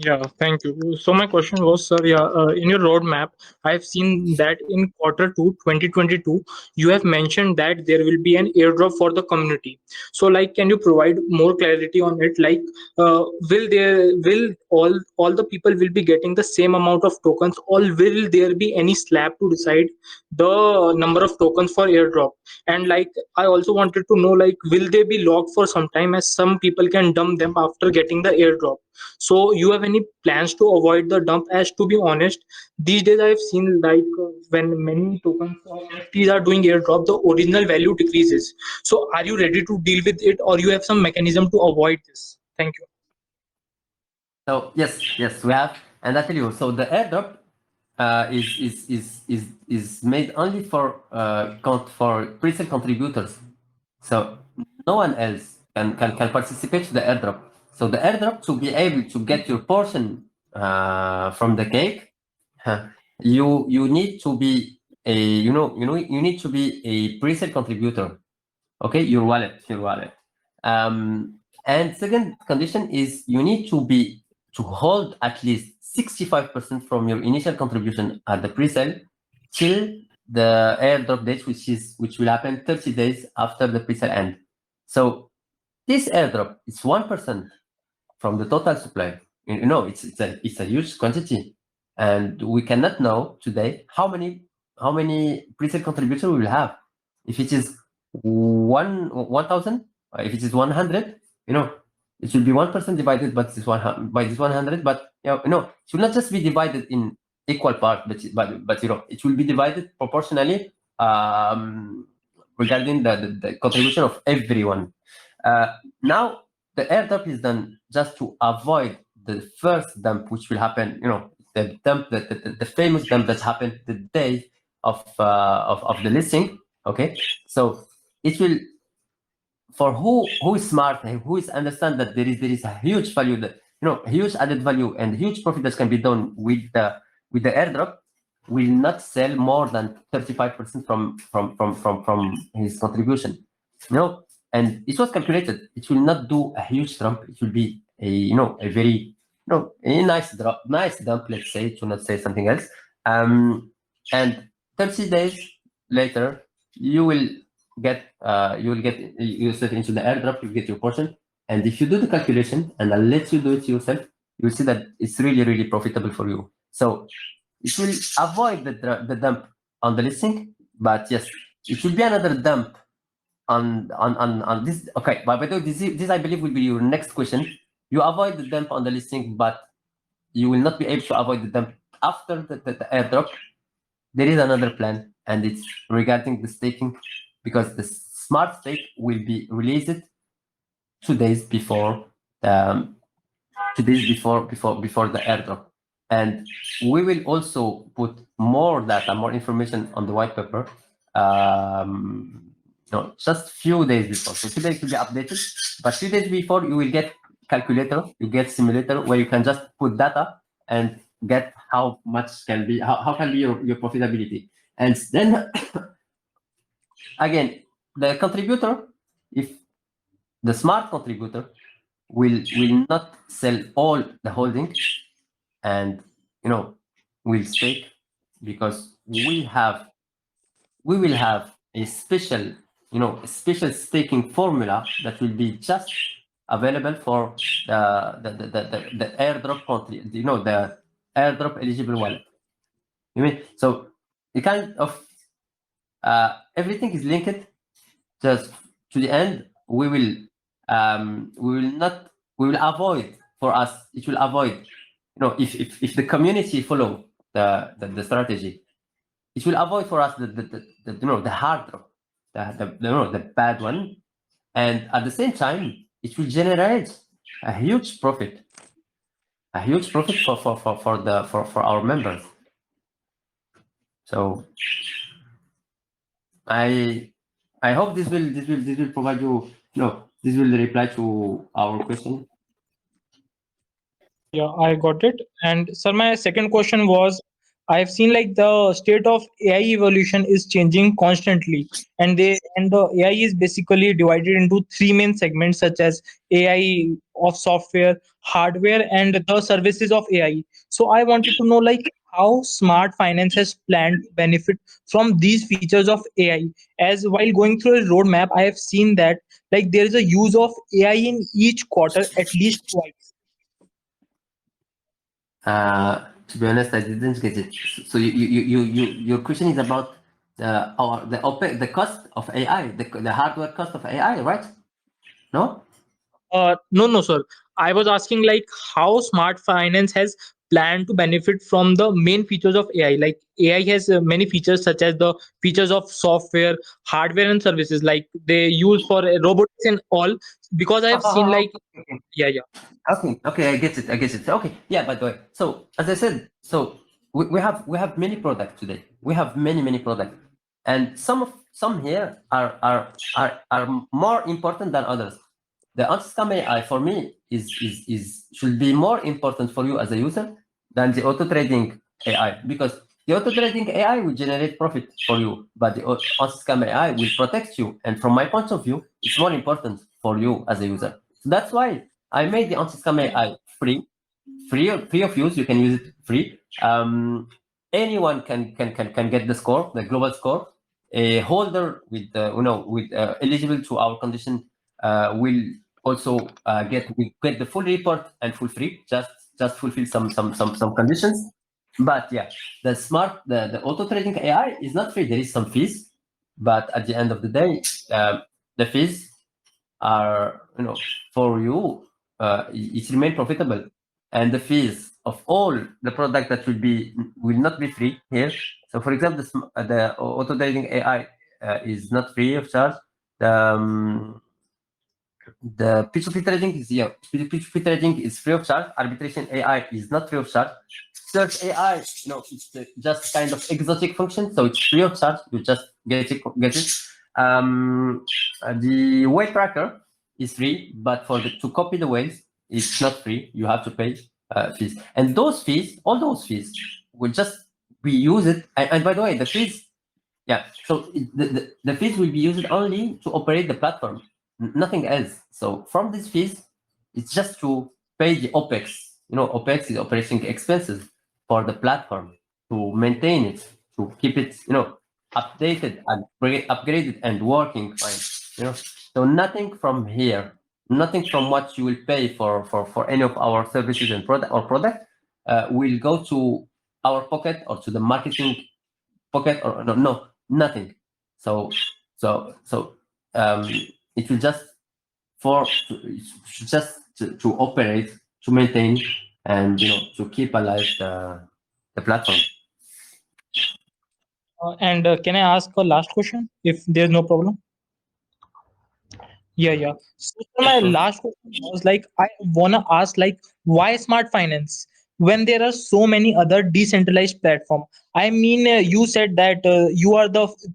Yeah, thank you. So my question was, sir, in your roadmap, I've seen that in Q2 2022, you have mentioned that there will be an airdrop for the community. So, like, can you provide more clarity on it? Like, will all the people will be getting the same amount of tokens, or will there be any slab to decide the number of tokens for airdrop? And like, I also wanted to know, like, will they be locked for some time, as some people can dump them after getting the airdrop? So you have any plans to avoid the dump? As to be honest, these days I've seen, like, when many tokens or NFTs are doing airdrop, the original value decreases. So are you ready to deal with it, or you have some mechanism to avoid this? Thank you. So yes, we have, and I tell you, so the airdrop is made only for for pre-sale contributors. So no one else can participate to the airdrop. So the airdrop, to be able to get your portion from the cake, you need to be you need to be a pre-sale contributor. Okay, your wallet. And second condition is you need to hold at least 65% from your initial contribution at the pre-sale till the airdrop date, which will happen 30 days after the pre-sale end. So this airdrop is 1% from the total supply. It's a huge quantity, and we cannot know today how many pre-sale contributors we will have. If it is 1,000, if it is 100, it will be 1% divided by this 100. But it will not just be divided in equal part, but it will be divided proportionally regarding the contribution of everyone. Now the airdrop is done just to avoid the first dump, which will happen. The dump, the famous dump that happened the day of the listing. Okay, so it will, for who is smart and who is understand that there is a huge value, that huge added value and huge profit that can be done with the airdrop, will not sell more than 35% from his contribution. And it was calculated. It will not do a huge dump. It will be a very a nice dump. Let's say, to not say something else. And 30 days later, you will get you set into the airdrop. You get your portion, and if you do the calculation, and I'll let you do it yourself, you'll see that it's really profitable for you. So it will avoid the dump on the listing, but yes, it will be another dump on this. Okay, but by the way, this I believe will be your next question. You avoid the dump on the listing, but you will not be able to avoid the dump after the airdrop. There is another plan, and it's regarding the staking, because the smart stake will be released 2 days before the airdrop. And we will also put more data, more information on the white paper, just few days before. So today it will be updated, but 2 days before you will get calculator, you get simulator, where you can just put data and get how much can be, how can be your profitability. And then again, the contributor, if the smart contributor will not sell all the holding, and will stake, because we will have a special staking formula that will be just available for the airdrop country, the airdrop eligible wallet. So it kind of everything is linked. Just to the end, we will we will avoid for us. It will avoid, if the community follow the strategy, it will avoid for us the hard road, the bad one, and at the same time, it will generate a huge profit, for our members. So I hope this will provide you. No, this will reply to our question. Yeah, I got it. And sir, my second question was, I've seen like the state of AI evolution is changing constantly, and the AI is basically divided into three main segments such as AI of software, hardware, and the services of AI. So I wanted to know like how smart finance has planned to benefit from these features of AI. As while going through a roadmap, I have seen that like there is a use of AI in each quarter at least twice. To be honest, I didn't get it. So your question is about the OPEX, the cost of AI, the hardware cost of AI, right? No? No, no, sir. I was asking like how smart finance has planned to benefit from the main features of AI. Like AI has many features such as the features of software, hardware, and services. Like they use for robotics and all. Because I've seen like yeah, yeah. Okay, I get it. I get it. Okay, yeah. By the way, so as I said, so we have many products today. We have many products, and some here are more important than others. The anti-scam AI for me is should be more important for you as a user than the auto trading AI, because the auto trading AI will generate profit for you, but the anti-scam AI will protect you. And from my point of view, it's more important for you as a user. So that's why I made the anti-scam AI free of use. You can use it free. Anyone can get the score, the global score. A holder with eligible to our condition will also get the full report and full free. Just fulfill some conditions. But yeah, the auto trading AI is not free. There is some fees, but at the end of the day, the fees are, for you, it remain profitable, and the fees of all the product that will not be free here. So for example, the auto trading AI is not free of charge. The P2P trading is, yeah, P2P trading is free of charge. Arbitration AI is not free of charge. Search AI, it's just kind of exotic function, so it's free of charge. You just get it. The whale tracker is free, but to copy the whales, it's not free. You have to pay fees, and those fees, all those fees, will just be used. And by the way, the fees, yeah. So the fees will be used only to operate the platform, nothing else. So from these fees, it's just to pay the OPEX. OPEX is operating expenses for the platform, to maintain it, to keep it, updated and upgraded and working fine. So nothing from here, nothing from what you will pay for any of our services and product will go to our pocket or to the marketing pocket, or no, nothing. So it will just to operate, to maintain, and to keep alive the platform. And can I ask a last question if there's no problem? Yeah, yeah. So my Sure. last question was like I wanna ask like why smart finance when there are so many other decentralized platform. I mean, you said that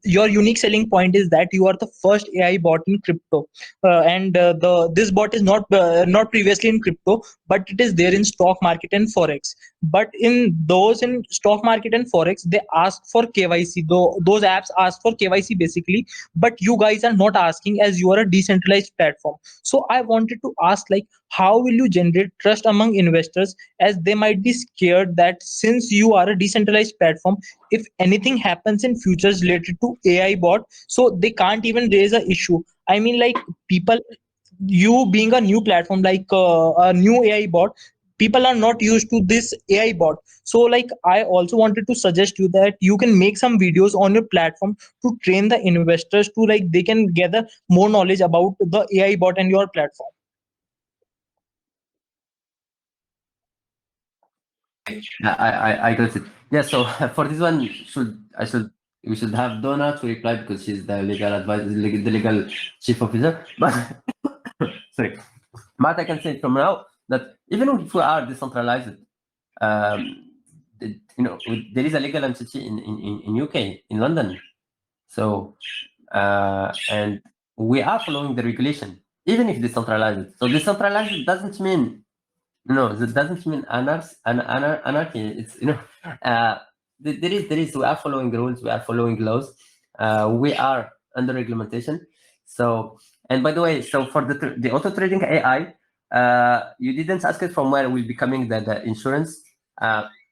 your unique selling point is that you are the first AI bot in crypto, and the this bot is not previously in crypto, but it is there in stock market and forex. But in those in stock market and forex, they ask for KYC. Though those apps ask for KYC basically, but you guys are not asking as you are a decentralized platform. So I wanted to ask like how will you generate trust among investors, as they might be scared that since you are a decentralized platform, if anything happens in futures related to AI bot, so they can't even raise a issue. I mean, like people, you being a new platform like a new AI bot, people are not used to this AI bot. So like I also wanted to suggest you that you can make some videos on your platform to train the investors to like they can gather more knowledge about the AI bot and your platform. I got it. Yeah. So for this one, we should have Donna to reply because she's the legal advisor, the legal chief officer. But sorry, but I can say from now that even if we are decentralized, there is a legal entity in UK, in London. So and we are following the regulation, even if decentralized. So decentralized doesn't mean that doesn't mean anarchy. It's there is we are following the rules, we are following laws, we are under reglementation. So, and by the way, so for the auto trading AI, you didn't ask it from where will be coming the insurance,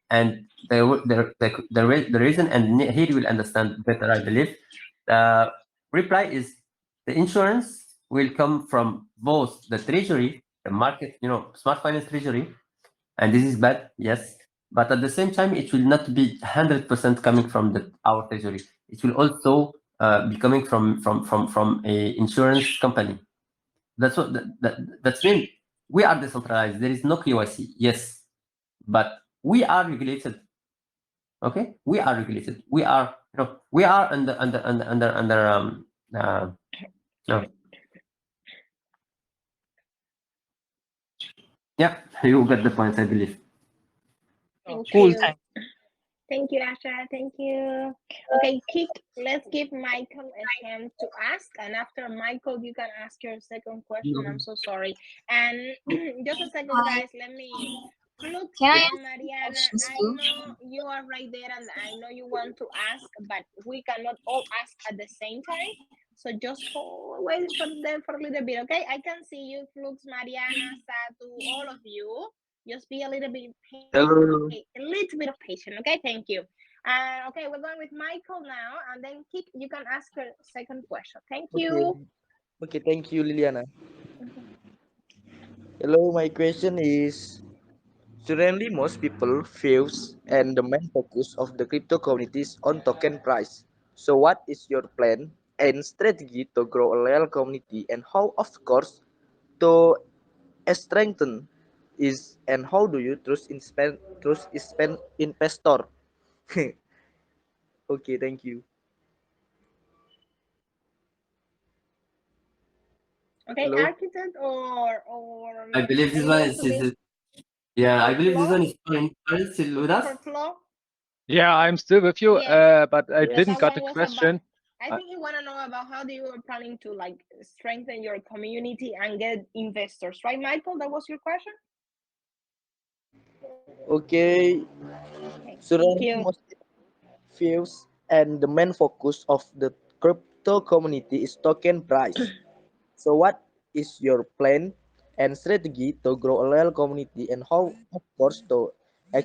and the reason, and here you will understand better, I believe. The reply is the insurance will come from both the treasury, the market, smart finance treasury, and this is bad, yes. But at the same time, it will not be 100% coming from our treasury. It will also be coming from a insurance company. That's what that's mean. We are decentralized. There is no KYC, yes, but we are regulated. Okay, we are regulated. We are we are under no. Yeah, you got the point, I believe. Cool, you. thanks. Thank you, Asha. Thank you. Okay, let's give Michael a chance to ask. And after Michael, you can ask your second question. I'm so sorry. And just a second, guys. Let me look. Mariana, I know you are right there and I know you want to ask, but we cannot all ask at the same time. So just wait for them for a little bit, okay? I can see you, Flux, Mariana, Satu, all of you. Just be a little bit Hello. a little bit of patience, okay? Thank you. Okay, we're going with Michael now, and then Kik, you can ask your second question. Thank you. Okay, thank you, Liliana. Okay. Hello, my question is: currently, most people views and the main focus of the crypto communities on token price. So, what is your plan and strategy to grow a loyal community, and how, of course, to strengthen is and how do you trust investor? Okay, thank you. Okay, Hello? architect or I believe this one anyone to this? yeah, I Or believe this Flo? one is Florence still with us. For Flo? Yeah, I'm still with you, Yes, but I because didn't that got one the was about. question. I think you want to know about how you are planning to like strengthen your community and get investors, right, Michael? That was your question. Okay, Okay, thank currently, you. most views and the main focus of the crypto community is token price. So, what is your plan and strategy to grow a loyal community, and how, of course, to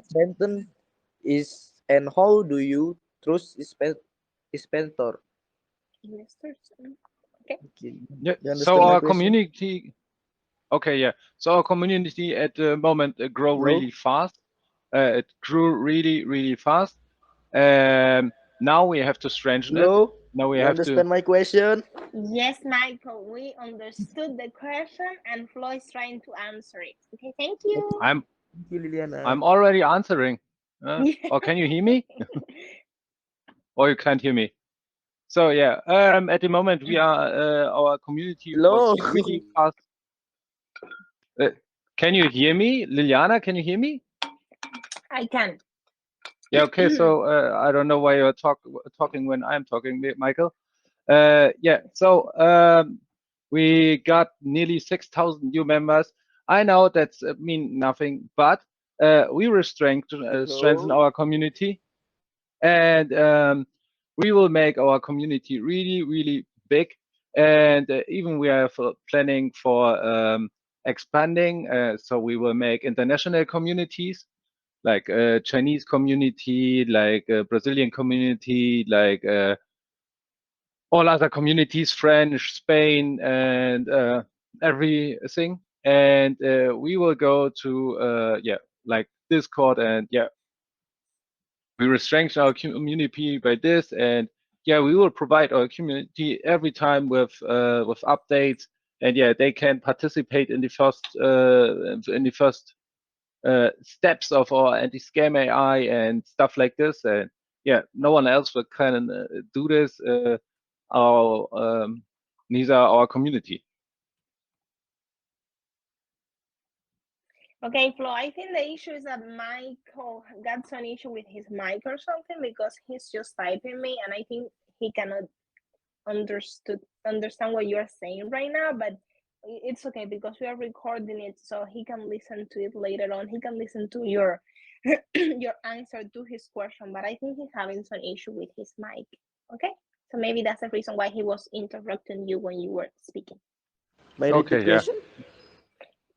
strengthen is and how do you trust sponsor? Investors. Okay. Okay, Yeah. you So understand my our question? community. Okay, yeah. So our community at the moment grow Hello? really fast. It grew really, really fast. Now we have to strengthen it. Hello? Now we You have to. understand my question? Yes, Michael, we understood the question and Flo is trying to answer it. Okay, thank you. I'm Thank you, Liliana. I'm already answering. Or can you hear me? Or you can't hear me? So yeah. At the moment we are our community was Hello? really fast. Can you hear me, Liliana? Can you hear me? I can. Yeah. Okay. So I don't know why you're talking when I'm talking, Michael. Yeah. So we got nearly 6,000 new members. I know that's mean nothing, but we will strengthen Hello? our community, and we will make our community really, really big. And even we are planning for expanding. So we will make international communities like Chinese community, like Brazilian community, like all other communities, French, Spain, and everything. and we will go to like Discord, and we will strengthen our community by this, and we will provide our community every time with updates, and they can participate in the first steps of our anti-scam AI and stuff like this. And no one else will kind of do this. Our These are our community. Okay, Flo, I think the issue is that Michael got some issue with his mic or something, because he's just typing me, and I think he cannot understand what you're saying right now, but it's okay because we are recording it, so he can listen to it later on. He can listen to your your answer to his question, but I think he's having some issue with his mic. Okay, so maybe that's the reason why he was interrupting you when you were speaking. My repeat question?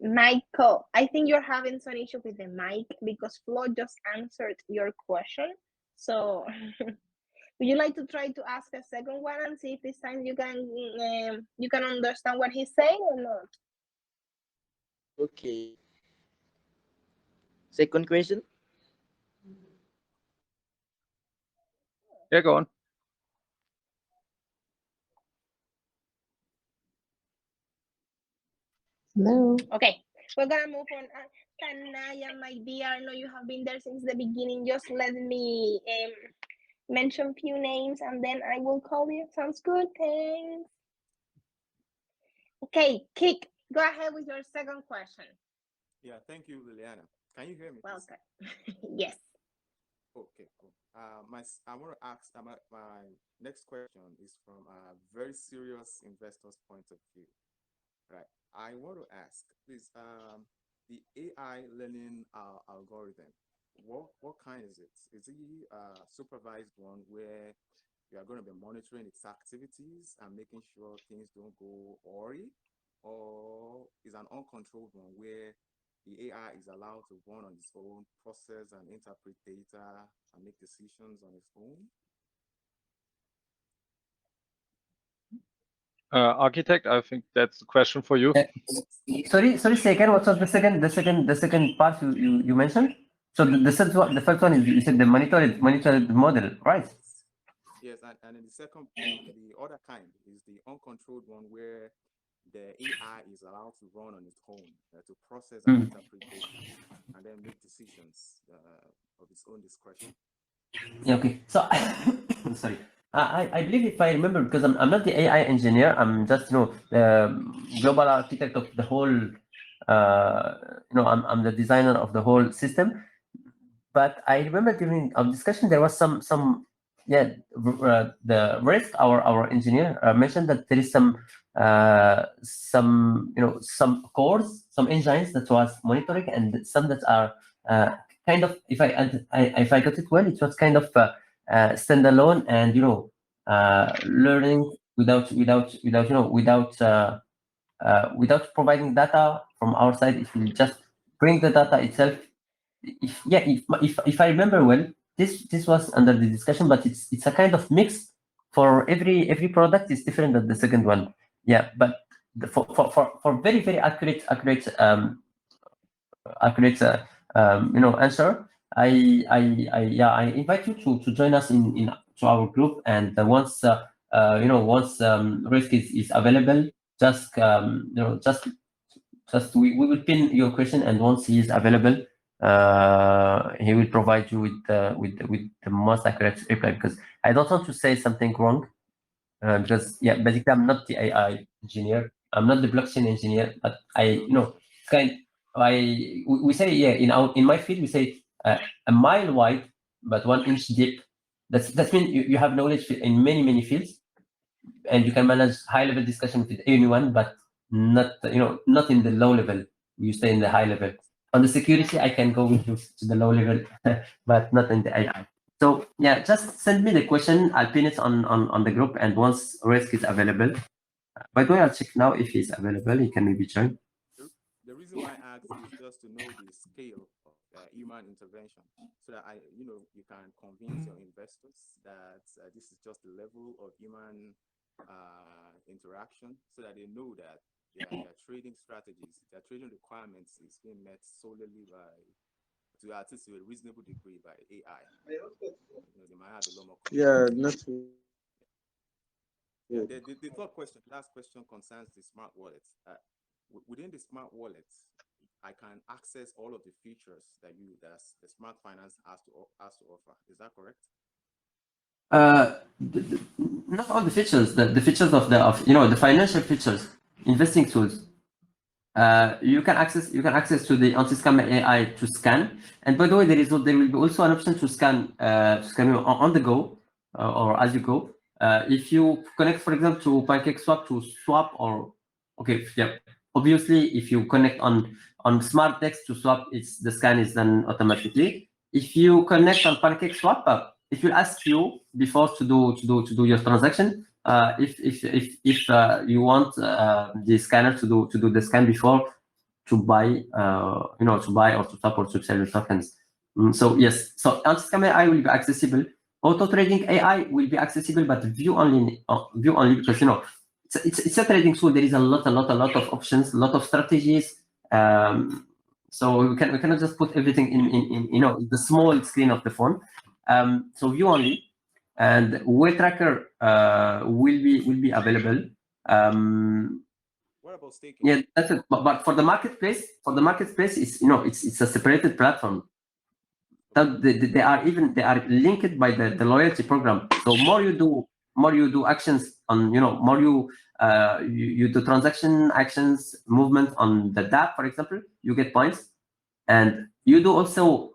Michael, I think you're having some issue with the mic because Flo just answered your question. So would you like to try to ask a second one and see if this time you can understand what he's saying or not? Okay. Second question? Yeah, go on. Hello. Okay, we're gonna move on. Tanaya, my dear, I know you have been there since the beginning. Just let me mention a few names and then I will call you. Sounds good? Thanks. Okay, Kik, go ahead with your second question. Yeah, thank you, Liliana. Can you hear me? Welcome. Yes. Okay, cool. I want to ask. My next question is from a very serious investor's point of view. Right. I want to ask, please, the AI learning algorithm. What kind is it? Is it a supervised one where you are going to be monitoring its activities and making sure things don't go awry, or is an uncontrolled one where the AI is allowed to run on its own, process and interpret data and make decisions on its own? Architect, I think that's the question for you. Sorry, second. What was the second part you mentioned? So the first one is you said the monitored model, right? Yes, and then the other kind is the uncontrolled one where the AI is allowed to run on its own, to process and interpret data, and then make decisions of its own discretion. Yeah, okay. So sorry. I believe if I remember, because I'm not the AI engineer, I'm just the global architect of the whole. I'm the designer of the whole system. But I remember during our discussion there was the risk. Our engineer mentioned that there is some some cores, some engines that was monitoring, and some that are kind of, if I got it well, it was kind of standalone and learning without providing data from our side. It will just bring the data itself. If I remember well, this was under the discussion, but it's a kind of mix. For every product is different than the second one. Yeah, but for very accurate answer, I invite you to join us in to our group, and once risk is available, just we will pin your question, and once he is available, he will provide you with the most accurate reply, because I don't want to say something wrong, because basically I'm not the AI engineer, I'm not the blockchain engineer, but kind we say in my field we say a mile wide but 1 inch deep. That's mean you have knowledge in many fields, and you can manage high level discussion with anyone, but not in the low level. You stay in the high level. On the security, I can go with you to the low level, but not in the AI. So just send me the question. I'll pin it on the group, and once risk is available, by the way, I'll check now if he's available. He can maybe join. The reason why I asked is just to know the scale of human intervention, so that you can convince your investors that this is just the level of human interaction, so that they know that their trading strategies, their trading requirements is being met solely by, to at least to a reasonable degree, by AI. They might have a lot more Yeah, control. not Yeah, the third question, last question concerns the smart wallet. Within the smart wallet, I can access all of the features that the smart finance has to offer. Is that correct? Not all the features, the features of the financial features, investing tools. You can access to the anti-scam AI to scan. And by the way, there will be also an option to scan you on the go or as you go. If you connect, for example, to PancakeSwap to swap, or okay, yeah, obviously if you connect on SmartDex to swap, the scan is done automatically. If you connect on PancakeSwap, it will ask you before to do your transaction. If you want the scanner to do the scan before to buy to buy or to swap or to sell your tokens. So yes, so anti-scam AI will be accessible. Auto trading AI will be accessible, but view only because it's a trading tool. There is a lot of options, a lot of strategies. So we cannot just put everything in the small screen of the phone. So view only, and way tracker will be available. What about staking? Yeah, that's it. But for the marketplace, it's a separated platform. That they are linked by the loyalty program. So more you do actions on, more you do transaction actions movement on the DApp, for example, you get points. And you do also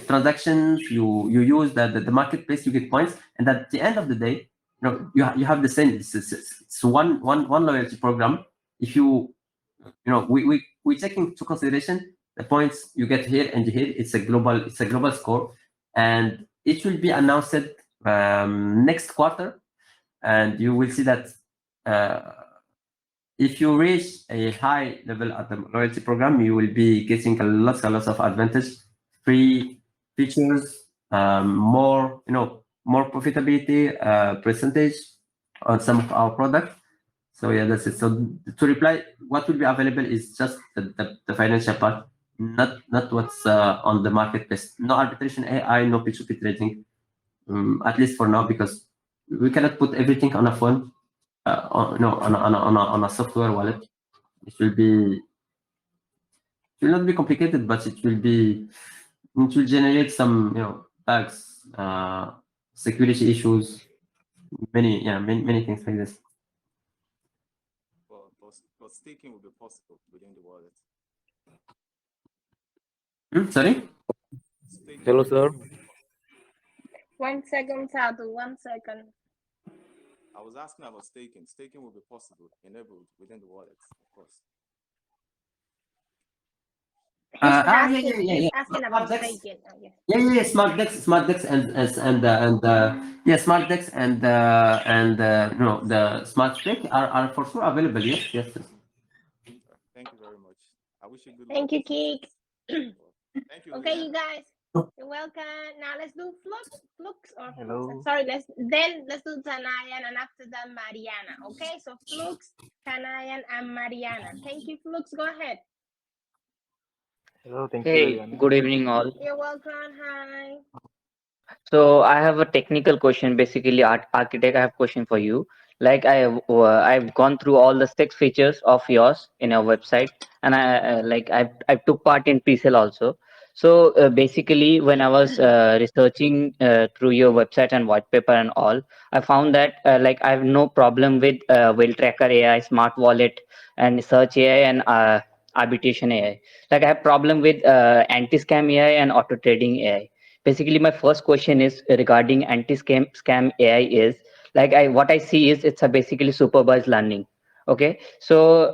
transactions, you use the marketplace, you get points. And at the end of the day, you have the same. It's one loyalty program. If we take into consideration the points you get here and here. It's a global score, and it will be announced next quarter. And you will see that if you reach a high level at the loyalty program, you will be getting a lots of advantage, free features, more profitability percentage on some of our products. So yeah, that's it. So to reply, what will be available is just the financial part, not what's on the marketplace. No arbitration AI, no P2P trading, at least for now, because we cannot put everything on a phone, on a software wallet. It will not be complicated, but it will generate some bugs, security issues, many things like this. But staking will be possible within the wallet. Sorry? Staking Hello, will sir. be possible. 1 second, Sadu. 1 second. I was asking about staking. Staking will be possible, enabled within the wallet, of course. He's asking about SmartDex. staking. Oh, yes. Yeah, SmartDex, SmartDex and the Smart Stake are for sure available. Yes. Thank you very much. I wish you good Thank luck. you, Keek. Thank you. Okay, Leanne. you guys. You're welcome. Now let's do Flux or Hello. Flux. Sorry, let's do Tanayan, and after that Mariana. Okay, so Flux, Tanayan, and Mariana. Thank you, Flux. Go ahead. Hello, thank you, Hey, Ariana. good evening, all. You're welcome. Hi. So I have a technical question. Basically, architect, I have question for you. Like I've gone through all the 6 features of yours in your website, and I took part in pre-sale also. So basically, when I was researching through your website and white paper and all, I found that like I have no problem with Whale Tracker AI, Smart Wallet, and Search AI and Arbitration AI. Like I have problem with anti-scam AI and auto trading AI. Basically, my first question is regarding anti-scam AI is like what I see is it's a basically supervised learning. Okay, so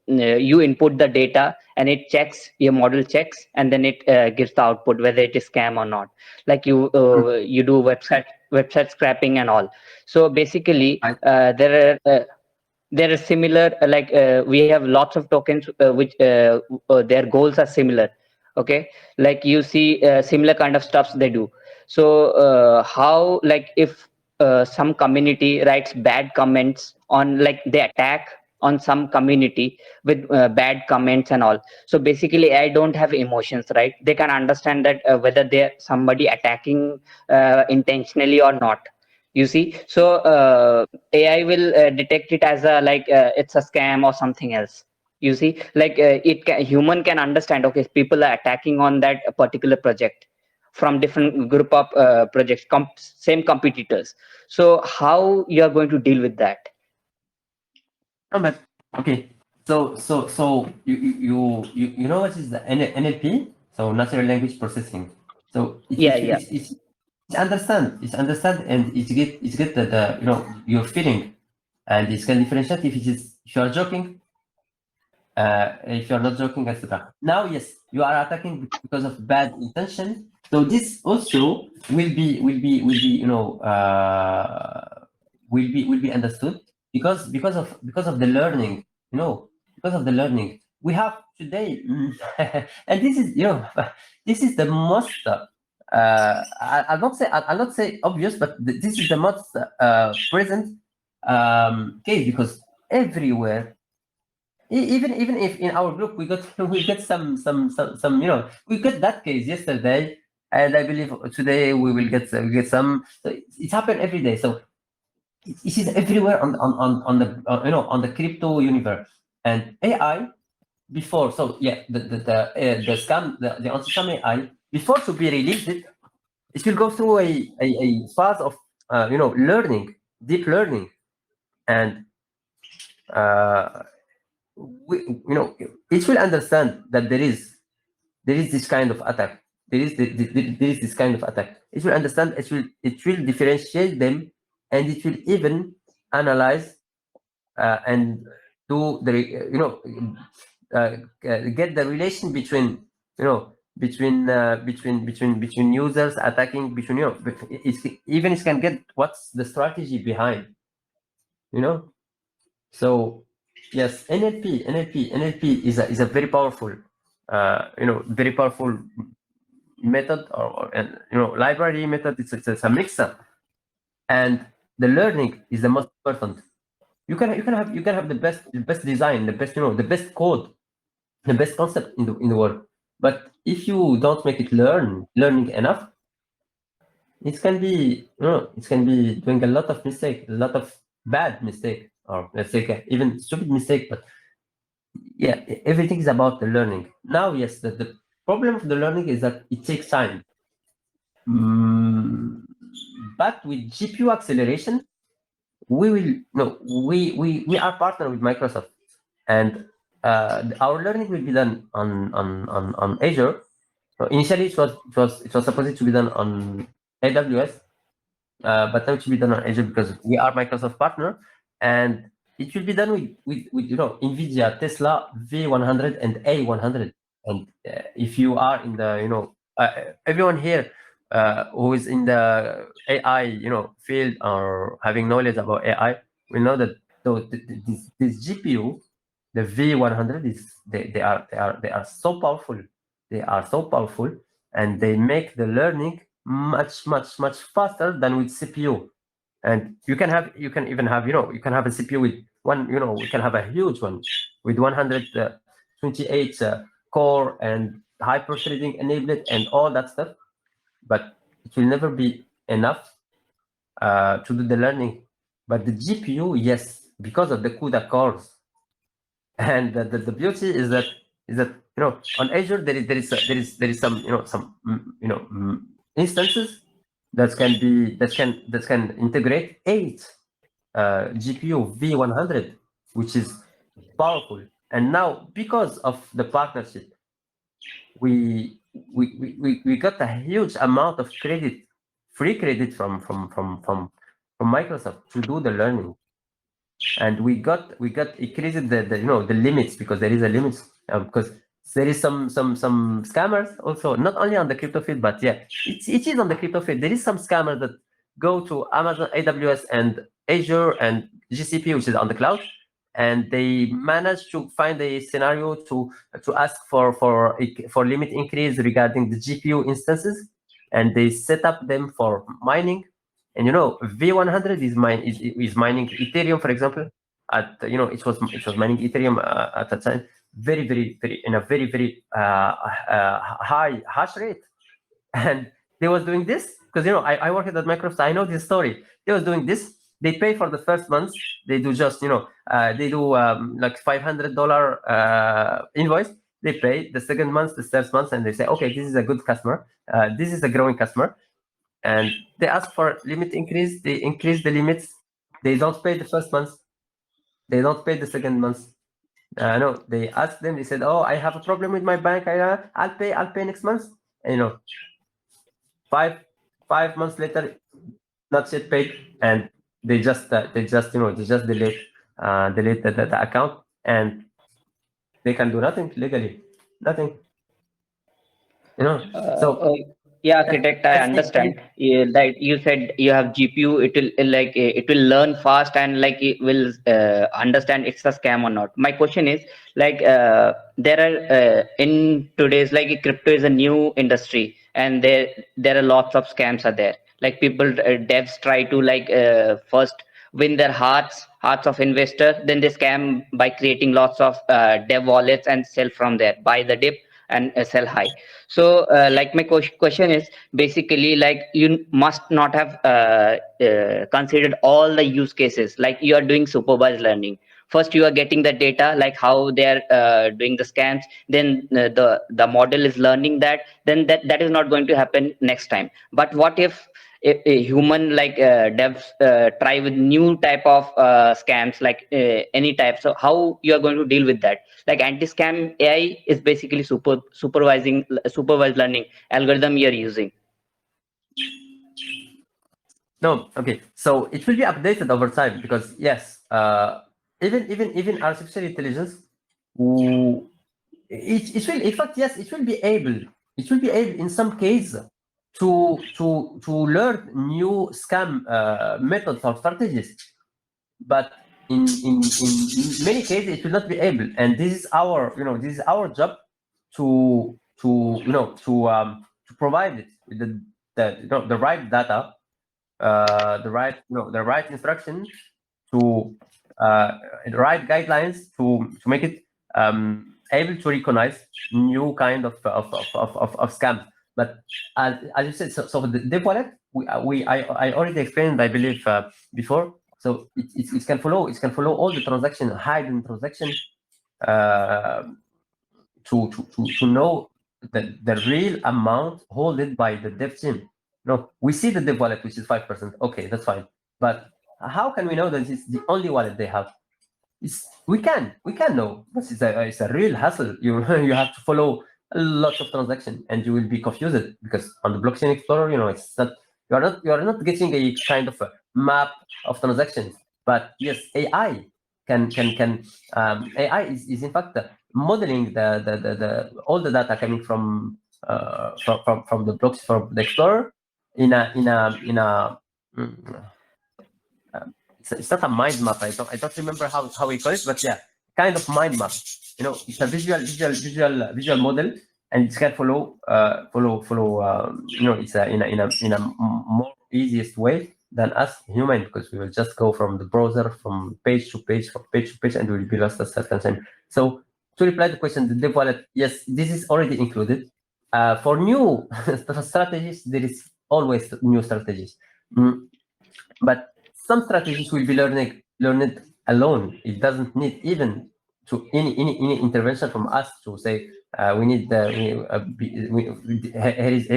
you input the data and it checks, your model checks, and then it gives the output whether it is scam or not. Like you do website scraping and all. So basically there are similar we have lots of tokens which their goals are similar. Okay, like you see similar kind of stuffs they do. So how, like if some community writes bad comments on, like they attack on some community with bad comments and all. So basically AI don't have emotions, right? They can understand that whether they're somebody attacking intentionally or not, you see. So AI will detect it as a like it's a scam or something else, you see. Like human can understand, okay, people are attacking on that particular project from different group of projects, same competitors. So how you are going to deal with that? No, but okay. So you know what is the NLP? So natural language processing. So Yeah. it's understand and it's get the your feeling, and it can differentiate if you are joking, if you are not joking, etc. Now, yes, you are attacking because of bad intention. So this also will be understood because of the learning. Because of the learning we have today, and this is this is the most. I'll not say obvious, but this is the most present case, because everywhere, even if in our group we get some we got that case yesterday, and I believe today we get some. So it's happened every day. So it is everywhere on the on the crypto universe and AI before. So yeah, the scam, the anti-scam AI, before to be released, it will go through a phase of learning, deep learning, and it will understand that there is this kind of attack. There is this kind of attack. It will understand. It will differentiate them, and it will even analyze and do the get the relation between between users attacking between even it can get what's the strategy behind. So yes, NLP is a very powerful very powerful method, or library method. It's a mixer, and the learning is the most important. You can have the best design, the best the best code, the best concept in the world, but if you don't make it learning enough, it can be it can be doing a lot of mistake, a lot of bad mistake, or let's say even stupid mistake. But yeah, everything is about the learning. Now, yes, the problem of the learning is that it takes time. But with GPU acceleration, we will no we are partner with Microsoft, and our learning will be done on Azure. So initially it was supposed to be done on AWS, but now it will be done on Azure because we are Microsoft partner, and it will be done with NVIDIA, Tesla V100 and A100. And if you are in the everyone here who is in the AI field or having knowledge about AI will know that this GPU, the V100, is they are so powerful. They are so powerful, and they make the learning much faster than with CPU. And you can even have you can have a CPU with one we can have a huge one with 128 core and hyper threading enabled and all that stuff, but it will never be enough to do the learning. But the GPU, yes, because of the CUDA cores. And the beauty is that on Azure there is some instances that can integrate 8 GPU V100, which is powerful. And now, because of the partnership, we got a huge amount of credit, free credit from Microsoft to do the learning. And we got increased the limits, because there is a limit, because there is some scammers also, not only on the crypto field, but yeah, it is on the crypto field. There is some scammers that go to Amazon, AWS, and Azure, and GCP, which is on the cloud, and they manage to find a scenario to ask for limit increase regarding the GPU instances, and they set up them for mining. And V100 is mining Ethereum, for example, at it was mining Ethereum at that time, very in a very high hash rate, and they was doing this because I worked at Microsoft. I know this story. They was doing this. They pay for the first month. They do just they do like $500 invoice. They pay the second month, the third month, and they say, okay, this is a good customer. This is a growing customer, and they ask for limit increase. They increase the limits. They don't pay the first month. They don't pay the second month. No, they asked them. They said, "Oh, I have a problem with my bank. I'll pay next month." And, 5 months later, not yet paid, and they just delete the account, and they can do nothing legally, nothing. So yeah, architect, I understand. Like you said, you have GPU. It will learn fast and like it will understand it's a scam or not. My question is like there are in today's like crypto is a new industry and there are lots of scams are there. Like people devs try to like first win their hearts of investors, then they scam by creating lots of dev wallets and sell from there, buy the dip and sell high. So like my question is basically like you must not have considered all the use cases. Like you are doing supervised learning, first you are getting the data like how they are doing the scams, then the model is learning that, then that is not going to happen next time. But what if a human like devs try with new type of scams like any type, so how you are going to deal with that? Like anti-scam AI is basically supervised learning algorithm you're using. No, okay. So it will be updated over time because yes, even artificial intelligence, it will in fact yes, it will be able in some cases to learn new scam methods or strategies, but in many cases it will not be able, and this is our job to provide it with the right data, the right instruction, to the right guidelines to make it able to recognize new kind of scams. But as you said, so the dev wallet, I already explained, I believe, before. So it can follow all the transaction, hidden transaction, to know the real amount holded by the dev team. No, we see the dev wallet, which is 5%. Okay, that's fine. But how can we know that it's the only wallet they have? We can know, but it's a real hassle. You have to follow a lot of transactions, and you will be confused because on the blockchain explorer, it's not you are not getting a kind of a map of transactions. But yes, AI can AI is in fact modeling the all the data coming from the blocks from the explorer in a it's not a mind map. I don't remember how we call it, but yeah, kind of mind map. It's a visual model, and it can follow. It's in a more easiest way than us human, because we will just go from the browser from page to page, and we will be lost at certain time. So to reply to the question, the dev wallet, yes, this is already included. For new strategies, there is always new strategies, but some strategies will be learned alone. It doesn't need even to any intervention from us to say we need here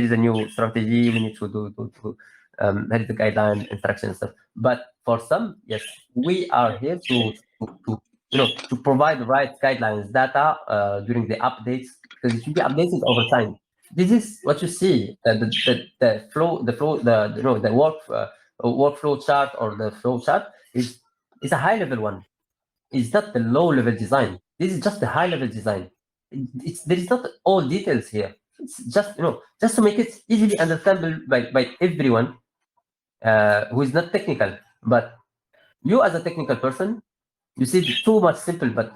is a new strategy. We need to do here is the guideline instruction stuff. But for some, yes, we are here to provide the right guidelines data during the updates, because it should be updated over time. This is what you see, the flow, the workflow chart or the flow chart is a high level one. It's not the low level design. This is just the high level design. There is not all details here. It's just just to make it easily understandable by everyone who is not technical. But you as a technical person, you see it's too much simple. But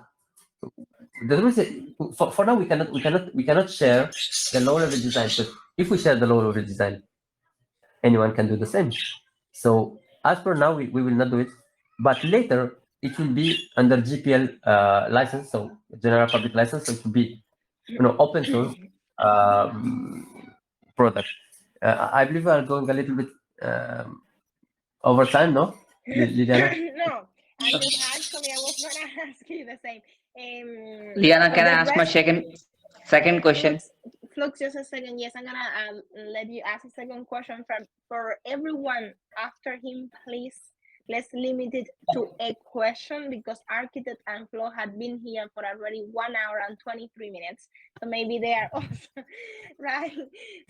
the truth is, for now we cannot share the low level design, because if we share the low level design, anyone can do the same. So as per now, we will not do it. But later, it will be under GPL license, so general public license. So it will be open source product. I believe we are going a little bit over time, no, Liliana? No, and actually I was gonna ask you the same. Liana, For can I the ask my rest, second question? Flux, just a second. Yes, I'm gonna let you ask a second question for everyone after him, please. Let's limit it to a question because Architect and Flo had been here for already 1 hour and 23 minutes. So maybe they are also right.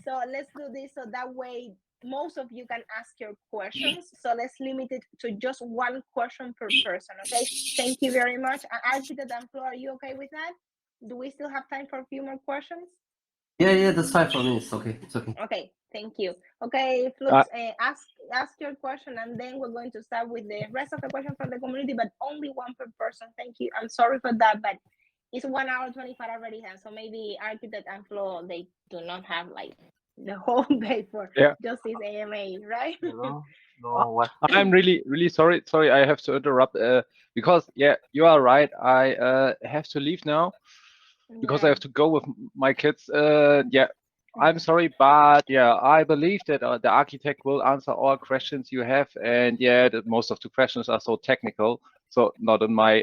So let's do this so that way most of you can ask your questions. So let's limit it to just one question per person. Okay. Thank you very much. Architect and Flo, are you okay with that? Do we still have time for a few more questions? Yeah, that's fine for me. It's okay. It's okay. Okay, thank you. Okay, Flux, ask your question, and then we're going to start with the rest of the question from the community, but only one per person. Thank you. I'm sorry for that, but it's 1 hour 25 already has. So maybe Architect and Flo, they do not have like the whole day for just this AMA, right? I'm really sorry. Sorry, I have to interrupt because you are right. I have to leave now because I have to go with my kids. I'm sorry, but I believe that the architect will answer all questions you have, and that most of the questions are so technical, so not in my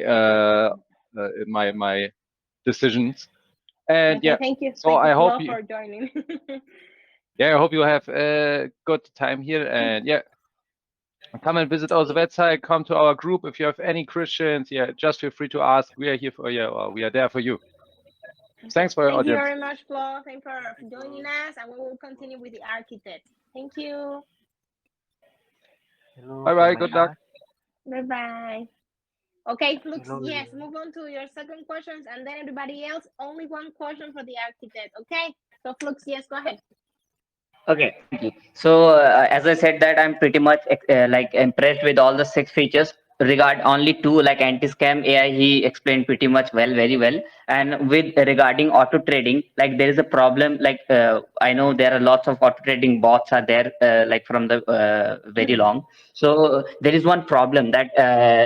decisions. And okay, thank you. So thank I you, hope Flo, for joining. I hope you have a good time here, and come and visit our website. Come to our group if you have any questions. Just feel free to ask. We are here for you. Or we are there for you. Thanks for your Thank you audience. very much, Flo. Thanks for joining us, and we will continue with the architect. Thank you. Bye bye. Good luck. Bye bye. Okay, Flux, yes, move on to your second questions, and then everybody else, only one question for the architect. Okay, so Flux, yes, go ahead. Okay, thank you. So as I said that I'm pretty much like impressed with all the 6 features. Regard only 2 like anti-scam AI, he explained pretty much very well. And with regarding auto trading, like there is a problem. Like I know there are lots of auto trading bots are there, like from the very long. So there is one problem that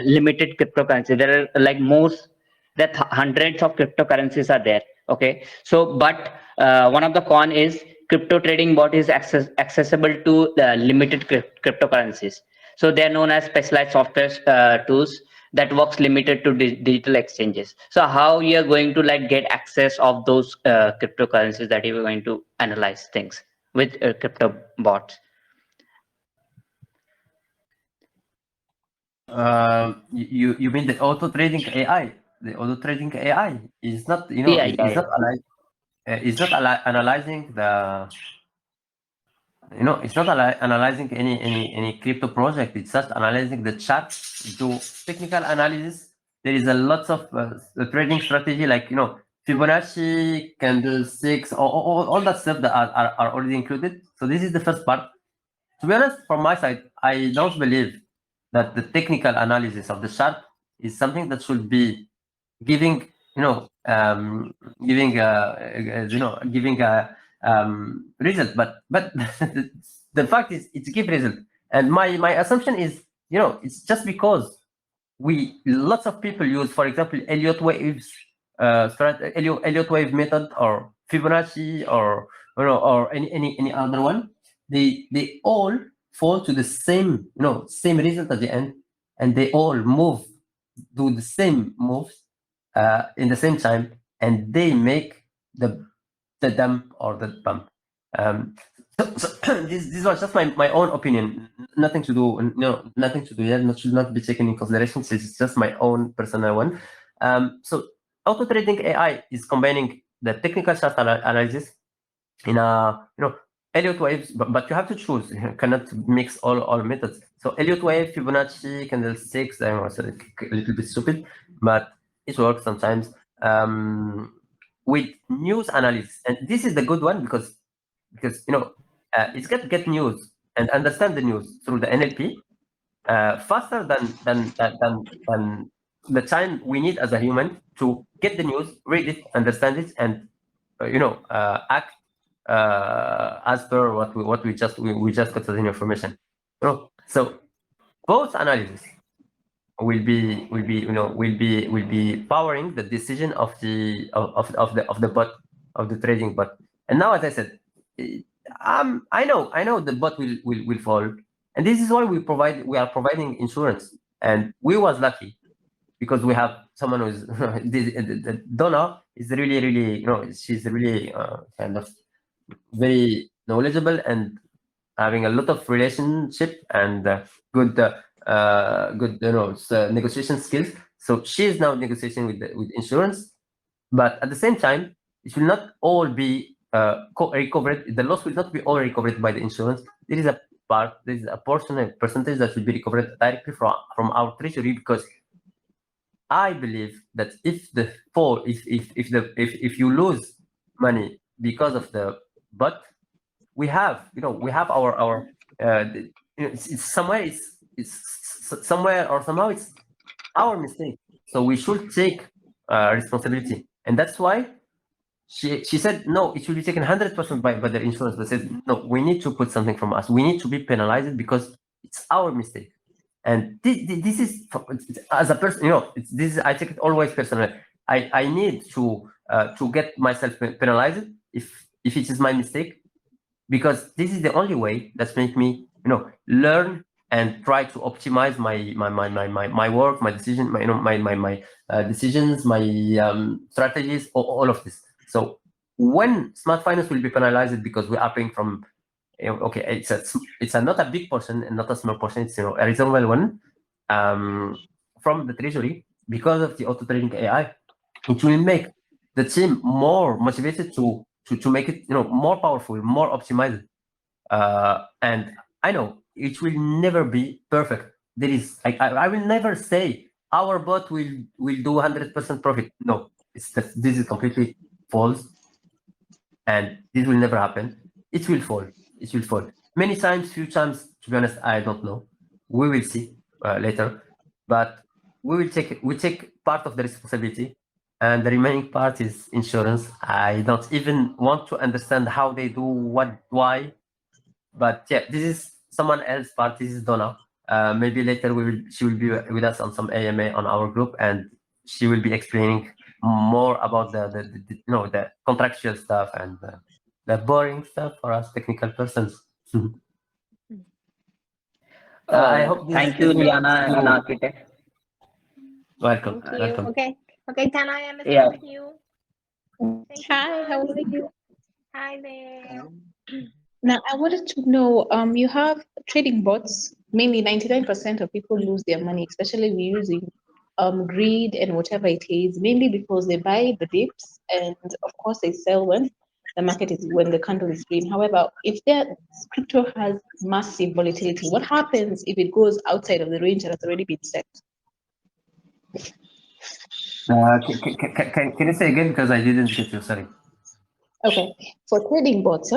limited cryptocurrency. There are like hundreds of cryptocurrencies are there. Okay, so but one of the con is crypto trading bot is accessible to the limited cryptocurrencies. So they are known as specialized software tools that works limited to digital exchanges. So how you are going to like get access of those cryptocurrencies that you are going to analyze things with crypto bots? You mean the auto trading AI? The auto trading AI is not is not analyzing the it's not analyzing any crypto project. It's just analyzing the chart, do technical analysis. There is a lot of trading strategy like Fibonacci, candlesticks, all that stuff that are already included. So this is the first part. To be honest, from my side, I don't believe that the technical analysis of the chart is something that should be giving giving a result, but the fact is it's give result. And my assumption is it's just because lots of people use, for example, Elliott waves, Elliott wave method, or Fibonacci, or or any other one. They all fall to the same same result at the end, and they all do the same moves in the same time, and they make the dump or the bump. This was just my own opinion, nothing to do, nothing to do here, should not be taken in consideration. It's just my own personal one. So auto trading AI is combining the technical chart analysis in a Elliott waves, but you have to choose. You cannot mix all methods. So Elliott wave, Fibonacci, candlesticks. I was a little bit stupid, but it works sometimes. With news analysis, and this is the good one because it's get news and understand the news through the NLP faster than the time we need as a human to get the news, read it, understand it, and act as per what we just got as information. So both analysis will be powering the decision of the bot, of the trading bot. And now, as I said, I know the bot will fall, and this is why we are providing insurance. And we was lucky because we have someone who's Donna is really, she's really kind of very knowledgeable and having a lot of relationship and good negotiation skills. So she is now negotiating with insurance, but at the same time, it will not all be recovered. The loss will not be all recovered by the insurance. There is a portion, a percentage that will be recovered directly from our treasury, because I believe that if you lose money because of the bot, we have our it's somewhere, somewhere or somehow it's our mistake. So we should take responsibility, and that's why she said no, it should be taken 100% by the insurance. But said no, we need to put something from us. We need to be penalized because it's our mistake. And this is, as a person, this is, I take it always personally. I need to get myself penalized if it is my mistake, because this is the only way that's make me learn and try to optimize my work, my decision, my decisions, my strategies, all of this. So when smart finance will be penalized because we are paying from okay, it's not a big portion and not a small portion. It's a reasonable one from the treasury, because of the auto trading AI. It will make the team more motivated to make it more powerful, more optimized. And I know it will never be perfect. There is I will never say our bot will do 100% profit. No, this is completely false, and this will never happen. It will fall. It will fall many times, few times. To be honest, I don't know. We will see later, but we take part of the responsibility, and the remaining part is insurance. I don't even want to understand how they do what, why, but yeah, this is someone else's part. This is Donna. Maybe later she will be with us on some AMA on our group, and she will be explaining more about the contractual stuff and the boring stuff for us technical persons. I hope this Thank you, Liana and Architect. Welcome. Thank you. Welcome. Okay, Tana, I understand Yeah. you. Thank Hi, you. how are you? Hi there. Now, I wanted to know, you have trading bots, mainly 99% of people lose their money, especially we using greed and whatever it is, mainly because they buy the dips and of course they sell when the candle is green. However, if their crypto has massive volatility, what happens if it goes outside of the range that has already been set? Can you say again, because I didn't get you? Sorry. Okay, for trading bots,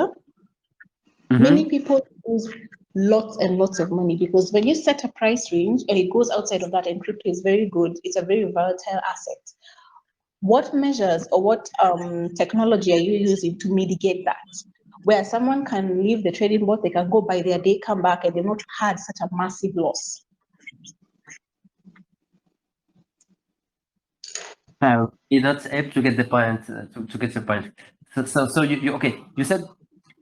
many people lose lots and lots of money because when you set a price range and it goes outside of that, and crypto is very good, it's a very volatile asset. What measures or what technology are you using to mitigate that? Where someone can leave the trading bot, they can go by their day, come back, and they've not had such a massive loss. You're not able to get the point. To get the point. So you okay? You said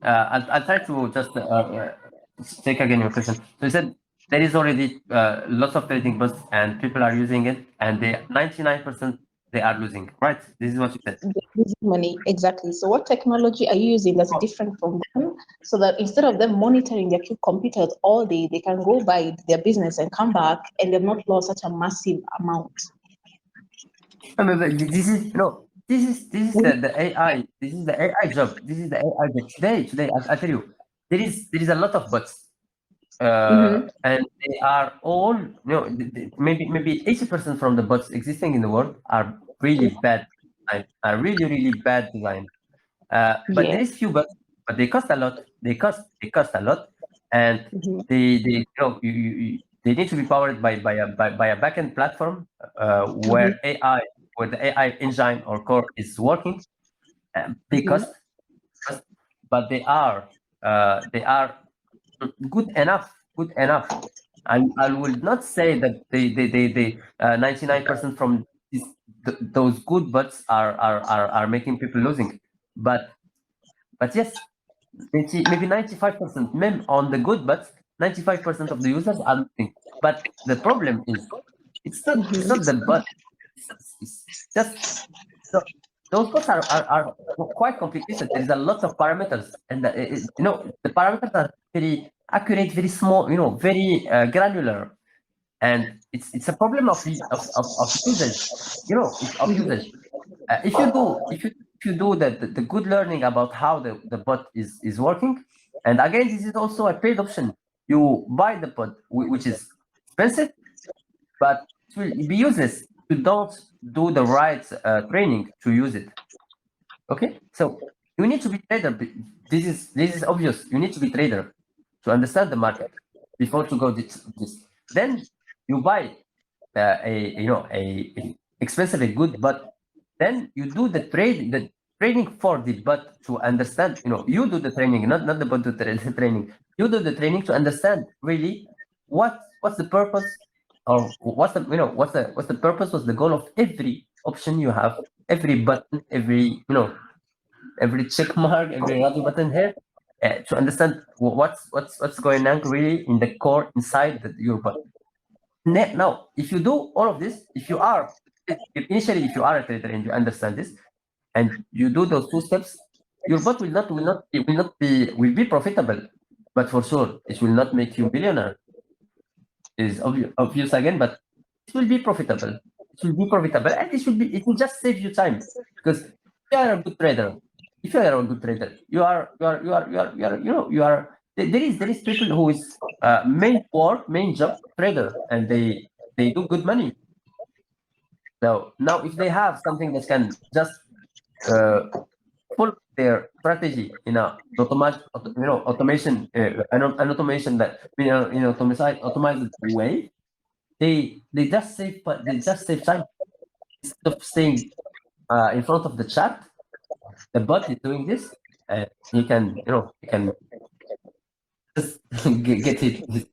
I'll try to just take again your question. So you said there is already lots of trading bots and people are using it, and they 99% they are losing. Right? This is what you said. They're losing money, exactly. So what technology are you using that's different from them, so that instead of them monitoring their computers all day, they can go by their business and come back, and they've not lost such a massive amount? This is the AI. This is the AI job. This is the AI job. Today, I tell you, there is a lot of bots, and they are all maybe 80% from the bots existing in the world are really bad design, are really bad design. But there is few bots, but they cost a lot. They cost a lot, and they they need to be powered by a backend platform where the AI engine or core is working. They cost, but they are good enough I would not say that they 99% from those good bots are making people losing, but yes, maybe 95% on the good bots, 95% of the users are losing. But the problem is it's not the bot, it's just so those bots are quite complicated. There is a lot of parameters, and the parameters are very accurate, very small, very granular, and it's a problem of usage, of usage. If you do the good learning about how the bot is working, and again, this is also a paid option. You buy the bot, which is expensive, but it will be useless if you don't do the right training to use it. Okay, so you need to be trader. This is obvious. You need to be trader to understand the market before to go this. Then you buy a expensive, a good, but then you do the training for the bot to understand. You do the training, not the bot do the training. You do the training to understand really what's the purpose, or what's the purpose, what's the goal of every option you have, every button, every check mark, every other button here, to understand what's going on really in the core inside your bot. Now, if you do all of this, if you are a trader and you understand this, and you do those two steps, your bot will be profitable, but for sure it will not make you billionaire. Is obvious again, but it will be profitable. It will be profitable, and it will just save you time, because if you are a good trader, there is people who is main job trader, and they do good money. So now, if they have something that can just pull their strategy in a automation, an automation that automized way, they just save time. Instead of staying in front of the chat, the bot is doing this, and you can just get it.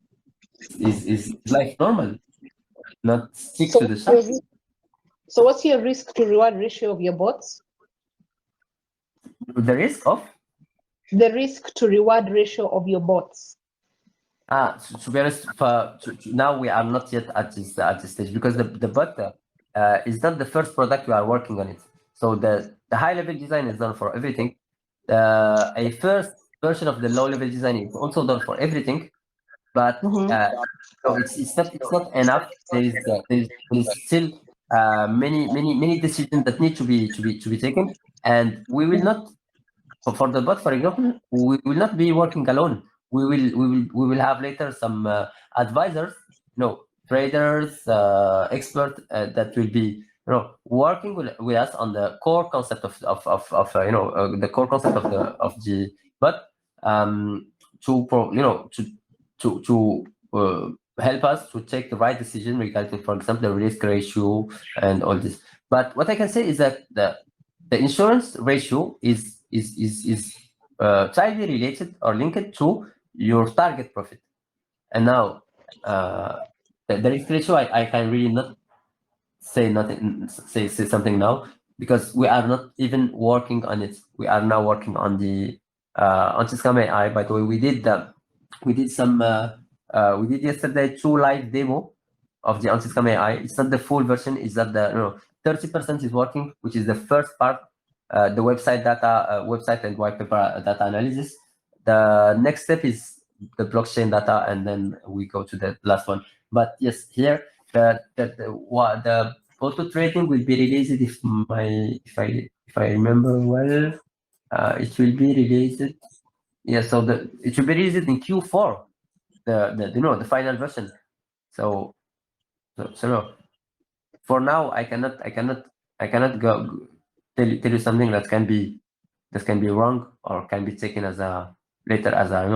Is life normal, not stick to the chat. So what's your risk to reward ratio of your bots? The risk of? The risk to reward ratio of your bots. To be honest, now we are not yet at this stage, because the bot is not the first product we are working on it. So the high level design is done for everything. A first version of the low level design is also done for everything, but so it's not enough. There is still many decisions that need to be taken, and we will not, for the bot, for example, we will not be working alone. We will have later some advisors, traders, experts that will be working with us on the core concept of the core concept of the bot, to help us to take the right decision regarding, for example, the risk ratio and all this. But what I can say is that the insurance ratio is tightly related or linked to your target profit. And now the risk ratio, I can really not say something now, because we are not even working on it. We are now working on the SmartFinance AI. By the way, we did yesterday 2 live demo of the SmartFinance AI. It's not the full version. It's that the 30% is working, which is the first part, the website and white paper data analysis. The next step is the blockchain data, and then we go to the last one. But yes, here the photo trading will be released if I remember well. It will be released. Yeah, so it will be released in Q4. The final version. So for now, I cannot go tell you something that can be wrong, or can be taken as a later as a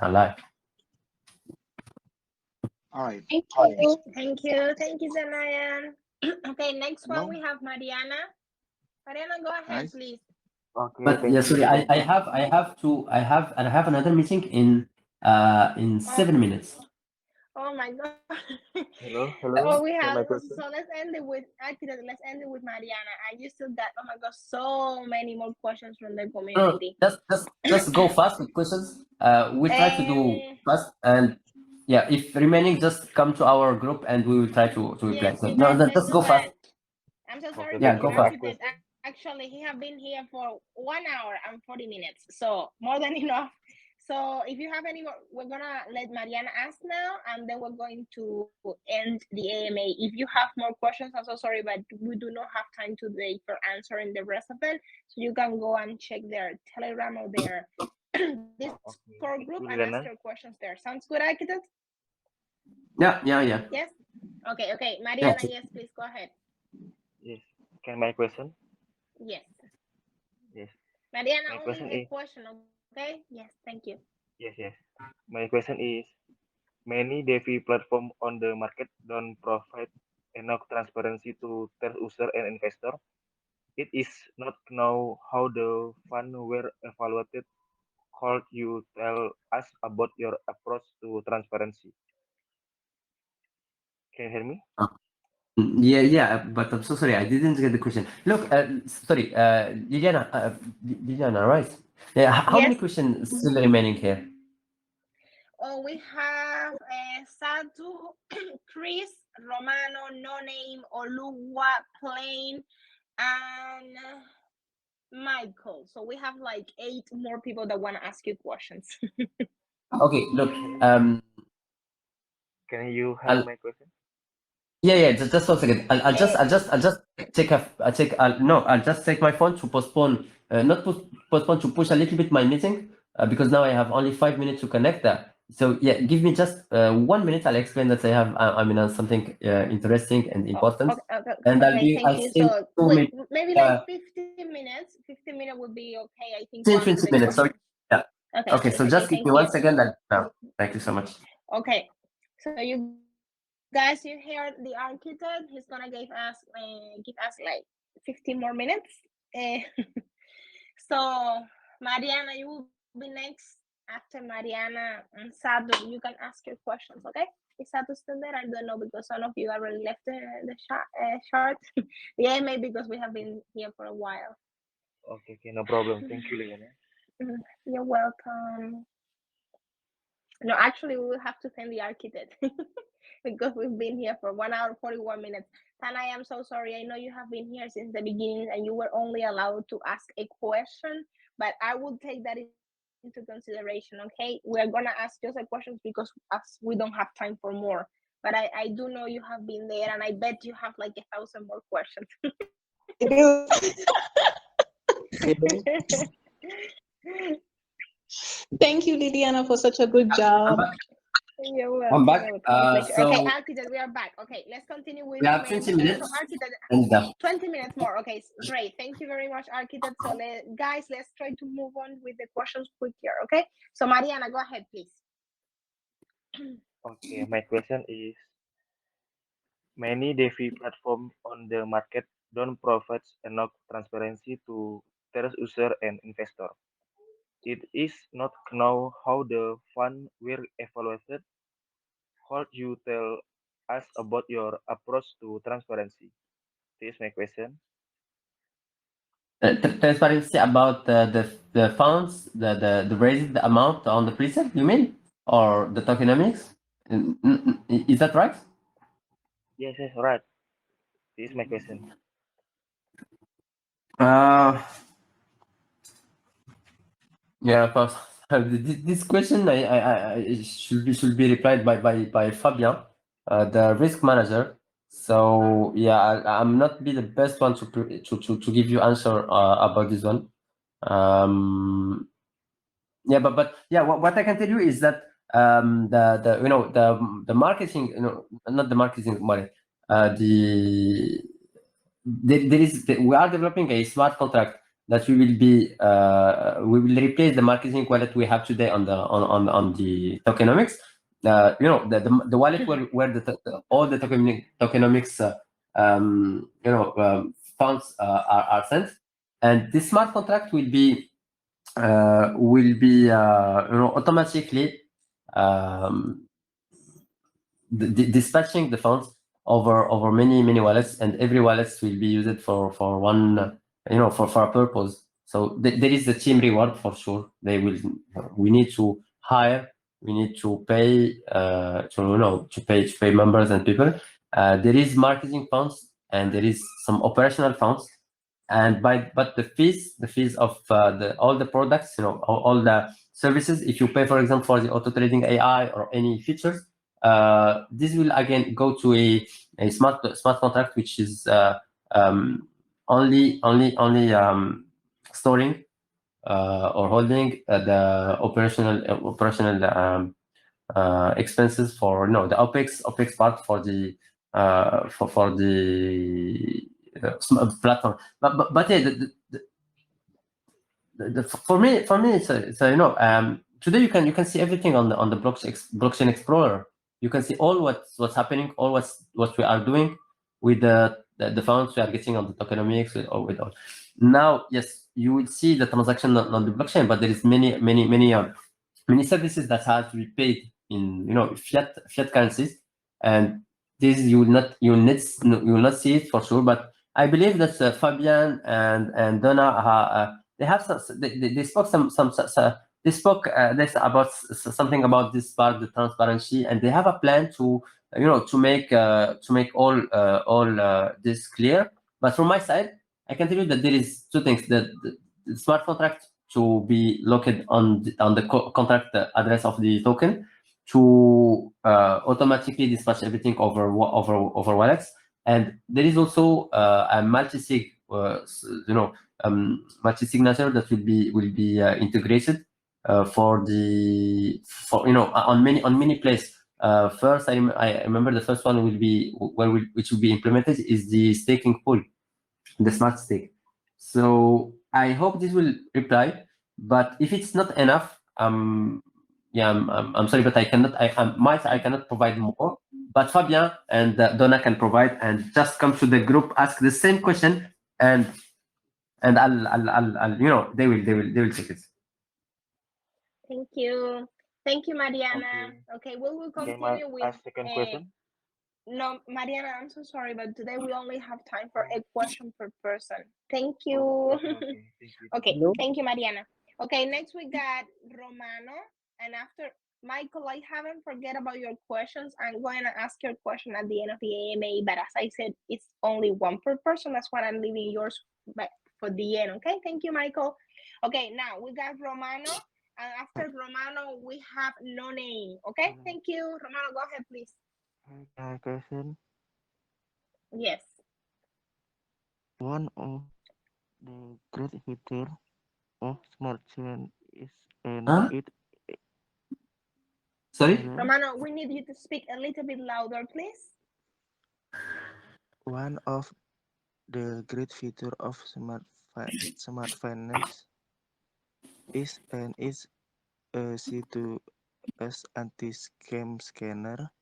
lie. All right. Thank you, Zanayan. Okay, next one we have Mariana. Mariana, go ahead, please. Okay, But yeah, sorry, I have another meeting in 7 minutes. Oh my god. Hello, So hello. we have My question. so let's end it with actually let's end it with Mariana. I just still got oh my god so many more questions from the community. Just go fast with questions. We'll try to do Um, fast, and yeah, if remaining, just come to our group and we will try to reply. yes, So you no, guys, let's just do go fast. that. I'm so sorry, Okay, Yeah, but thank the go you. My fast. architect question. actually he have been here for 1 hour and 40 minutes, so more than enough. So if you have any more, we're gonna let Mariana ask now, and then we're going to end the AMA. If you have more questions, I'm so sorry, but we do not have time today for answering the rest of them. So you can go and check their Telegram or their Discord Okay, group thank and you, ask Liliana. your questions there. Sounds good, architect? Yeah. Yes. Okay. Yeah. Mariana, yes, please go ahead. Yes. Can my question? Yes. Yes. Mariana, My only question the is question, okay? Yes, thank you. yes, yes. My question is many DeFi platform on the market don't provide enough transparency to their user and investor. It is not know how the fund were evaluated. Could you tell us about your approach to transparency? Can you hear me? Yeah, but I'm so sorry, I didn't get the question. Look, sorry, Liliana, right? Yeah, how many Yes. questions still remaining here? Oh, we have Satu, Chris, Romano, No Name, Oluwa, Plain, and Michael. So we have like 8 more people that want to ask you questions. Okay, look, Can you hear I'll, my question? yeah, just 1 second. I'll just, Eh, take I'll just take my phone to postpone, not postpone, to push a little bit my meeting, because now I have only 5 minutes to connect that. So yeah, give me just 1 minute. I'll explain that I mean, on something interesting and important, and okay, thank I'll you. stay So 2 minutes, maybe like 15 minutes. 15 minutes would be okay, I think, to 10, answer 20 the minutes. So question. yeah, Okay, okay. So okay, just give thank me you. 1 second. Thank you so much. Okay, so you guys, you hear the architect. He's gonna give us like 15 more minutes. Eh, so Mariana, you will be next. After Mariana and Sadu, you can ask your questions. Okay? Is Sadu still there? I don't know because some of you already left the short. Yeah, maybe because we have been here for a while. Okay, no problem. Thank you, Liliana. You're welcome. No, actually, we will have to thank the architect because we've been here for 1 hour 41 minutes. And I am so sorry. I know you have been here since the beginning and you were only allowed to ask a question, but I will take that into consideration. Okay, we're gonna ask just a questions because as we don't have time for more. But I do know you have been there, and I bet you have like 1,000 more questions. I do. Thank you, Liliana, for such a good job. You're welcome. I'm back. You're welcome. Pleasure. So Okay, architect, we are back. Okay, let's continue with we the have main 20 thing. So minutes, architect, and 20 minutes more. Okay, great. Thank you very much, architect. So guys, let's try to move on with the questions quicker. Okay. So Mariana, go ahead, please. Okay, my question is many DeFi platforms on the market don't provide enough transparency to their user and investor. It is not know how the fund were evaluated. Could you tell us about your approach to transparency? This is my question. transparency about the funds, the raised amount on the preset, you mean, or the tokenomics? Is that right? Yes, right. This is my question. Uh, yeah, but this question I should be replied by Fabian, the risk manager. So yeah, I'm not be the best one to give you answer about this one. Yeah, but yeah, what I can tell you is that the the marketing, not the marketing money, the we are developing a smart contract that we will replace the marketing wallet we have today on the tokenomics. The wallet where all the tokenomics funds are sent, and this smart contract will be automatically dispatching the funds over many wallets, and every wallet will be used for one for a purpose. So there is a team reward for sure. We need to hire, we need to pay to pay members and people. There is marketing funds and there is some operational funds, but the fees of all the products, all the services, if you pay, for example, for the auto trading AI or any features, this will again go to a smart contract, which is only storing or holding the operational expenses for the OPEX part for the for the platform. But yeah, for me it's today you can see everything on the blockchain explorer. You can see all what's happening, all what we are doing with the funds we are getting on the tokenomics with all. Now, yes, you will see the transaction on the blockchain, but there is many services that have to be paid in fiat currencies, and this you will not see it for sure. But I believe that Fabian and Donna they have they spoke they spoke this about something about this part, the transparency, and they have a plan to to make all this clear. But from my side, I can tell you that there is two things: the smart contract to be located on the contract address of the token to automatically dispatch everything over wallets, and there is also a multi-sig multi-signature that will be integrated for on many places. First, I remember the first one which will be implemented is the staking pool, the smart stake. So I hope this will reply, but if it's not enough, I'm sorry, but I cannot provide more. But Fabian and Donna can provide, and just come to the group, ask the same question, and I'll they will check it. Thank you, Mariana. Okay, we will continue with second question. No, Mariana, I'm so sorry, but today we only have time for a question per person. Thank you. Okay, thank you, Mariana. Okay, next we got Romano, and after Michael, I haven't forget about your questions. I'm going to ask your question at the end of the AMA, but as I said, it's only one per person. That's why I'm leaving yours for the end. Okay, thank you, Michael. Okay, now we got Romano, and after Romano, we have No Name. Okay, thank you. Romano, go ahead, please. Question. Yes. One of the great features of smart chain is it. Sorry? Romano, we need you to speak a little bit louder, please. One of the great features of smart finance is a C2S anti-scam scanner.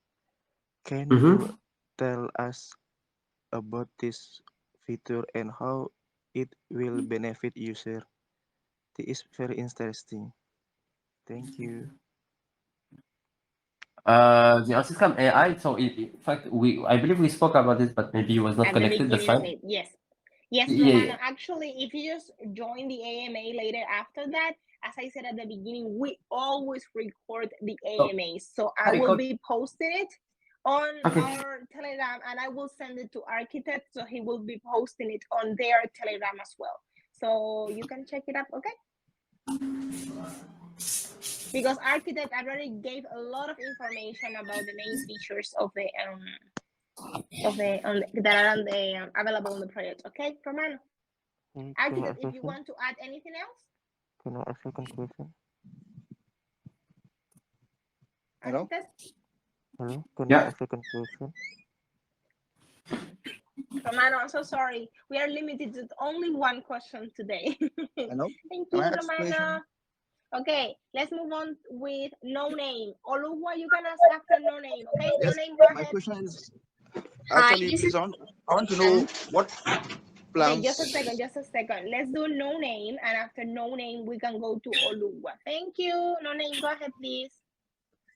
Can you tell us about this feature and how it will benefit user? This is very interesting. Thank you. The anti-scam AI. So in fact, I believe we spoke about it, but maybe it was not connected. That's fine. Yes, Romano. Actually, if you just join the AMA later after that, as I said at the beginning, we always record the AMA. So I will be posting it on our Telegram, and I will send it to Architect, so he will be posting it on their Telegram as well. So you can check it up, okay? Because Architect already gave a lot of information about the main features of the that are available on the project. Okay, Romano. Architect, if you want to add anything else. Can I ask a second question? Hello. Hello. Can I ask a second question? Romano, I'm so sorry. We are limited to only one question today. Hello. Thank you, Romano. Okay, let's move on with No Name. Oluwa, you can ask after No Name, okay? Yes, No Name, go ahead. my question is actually I want to know what plans. Okay, just a second. Let's do No Name, and after No Name, we can go to Oluwa. Thank you. No Name, go ahead, please.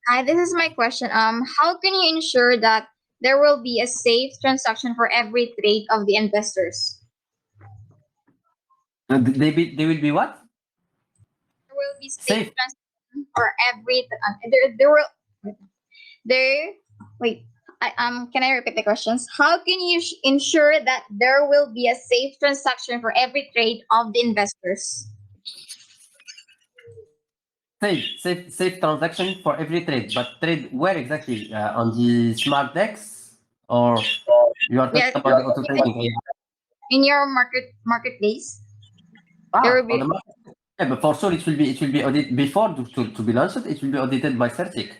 Hi, this is my question. How can you ensure that there will be a safe transaction for every trade of the investors? They will be what? There will be Safe. transaction for every there will there wait can I repeat the questions? How can you ensure that there will be a safe transaction for every trade of the investors? Safe transaction for every trade, but trade where exactly? On the smart decks, or you are talking Yes, about the auto trading? in your marketplace. There will On be the market. Yeah, but for sure it will be audited before to be launched. It will be audited by CERTIC.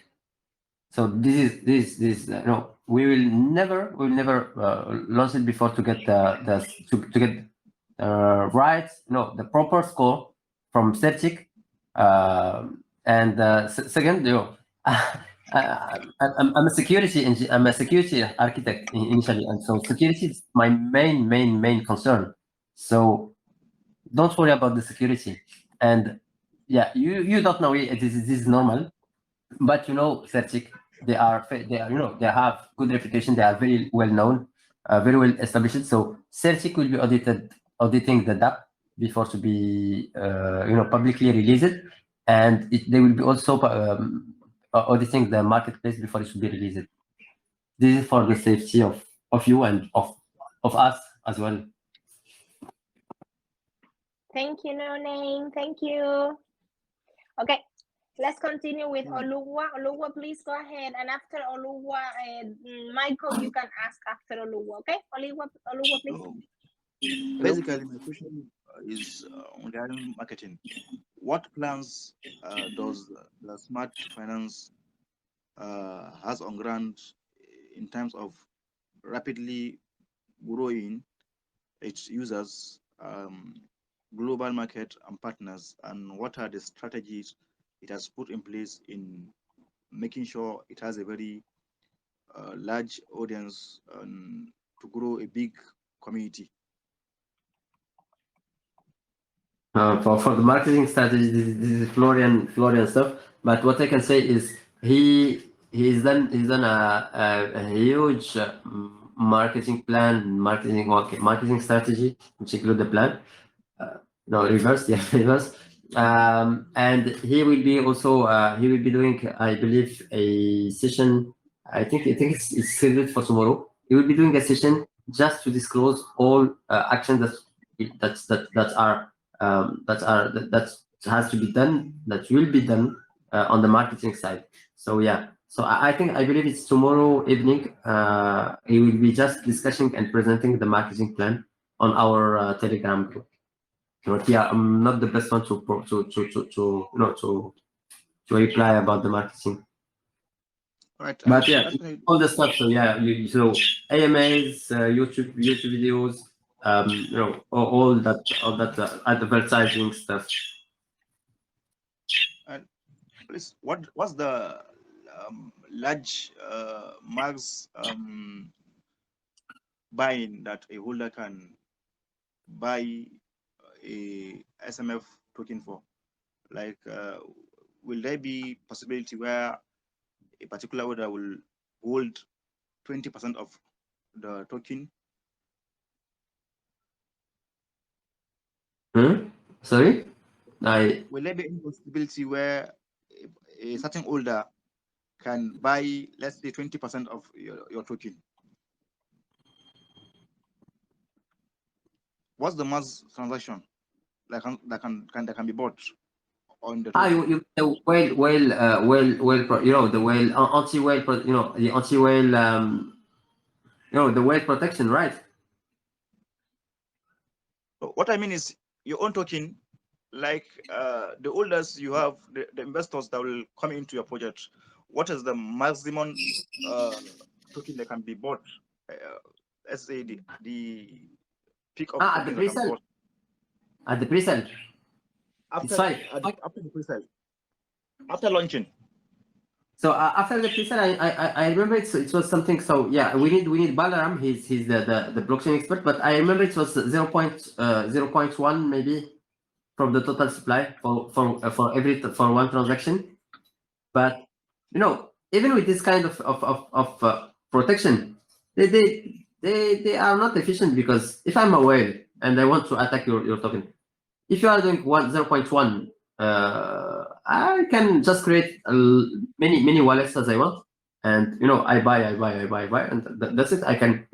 So this no, we will never launch it before to get to get right, no, the proper score from CERTIC. And second, I'm a security I'm a security architect initially, and so security is my main concern. So don't worry about the security. And yeah, you don't know it. This is normal, but CERTIC, they are they have good reputation. They are very well known, very well established. So CERTIC will be auditing the DApp before to be publicly released, and they will be also auditing the marketplace before it should be released. This is for the safety of you and of us as well. Thank you, No Name. Thank you. Okay, let's continue with Oluwa. Oluwa, please go ahead. And after Oluwa, Michael, you can ask after Oluwa. Okay, Oluwa, please. Basically, my question is regarding marketing. What plans does the Smart Finance has on ground in terms of rapidly growing its users, global market and partners, and what are the strategies it has put in place in making sure it has a very large audience to grow a big community? For the marketing strategy, this is Florian stuff. But what I can say is he's done a huge marketing plan, marketing strategy, which include the plan. No, reverse, yeah, reverse. And he will be also he will be doing, I believe, a session. I think it's scheduled for tomorrow. He will be doing a session just to disclose all actions that has to be done, that will be done on the marketing side. So yeah, so I believe it's tomorrow evening. He will be just discussing and presenting the marketing plan on our Telegram group. But yeah, I'm not the best one to reply about the marketing. Right. But yeah, all the stuff. So yeah, so AMAs, YouTube videos, all that advertising stuff. And please, what's the large max buying that a holder can buy a SMF token for? Like, will there be possibility where a particular holder will hold 20% of the token? Sorry, will there be any possibility where a certain holder can buy, let's say, 20% of your token? What's the mass transaction that can be bought on the token? the whale, the whale anti-whale, the anti-whale, the whale protection, right? What I mean is your own token, like the holders you have, the investors that will come into your project. What is the maximum token that can be bought? Let's say the peak of at the pre-sale. At the pre-sale. After the pre-sale. After launching. So after the pre-sale, I remember it was something. So yeah, we need Balaram. He's the blockchain expert, but I remember it was 0.1 maybe from the total supply for one transaction. But even with this kind of protection, they are not efficient, because if I'm a whale and I want to attack your token, if you are doing 0.1, I can just create many wallets as I want, and I buy, and that's it. I can,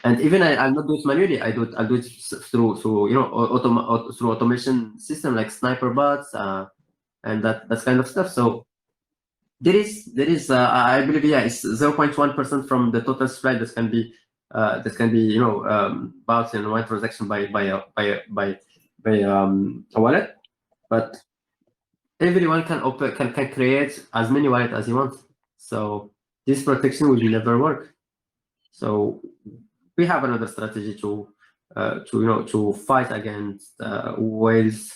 and even I'll not do it manually. I'll do it through through automation system like sniper bots, and that's kind of stuff. So there is I believe, yeah, it's 0.1% from the total supply that can be bought in one transaction by a wallet, but everyone can create as many wallets as he wants. So this protection will never work. So we have another strategy to fight against whales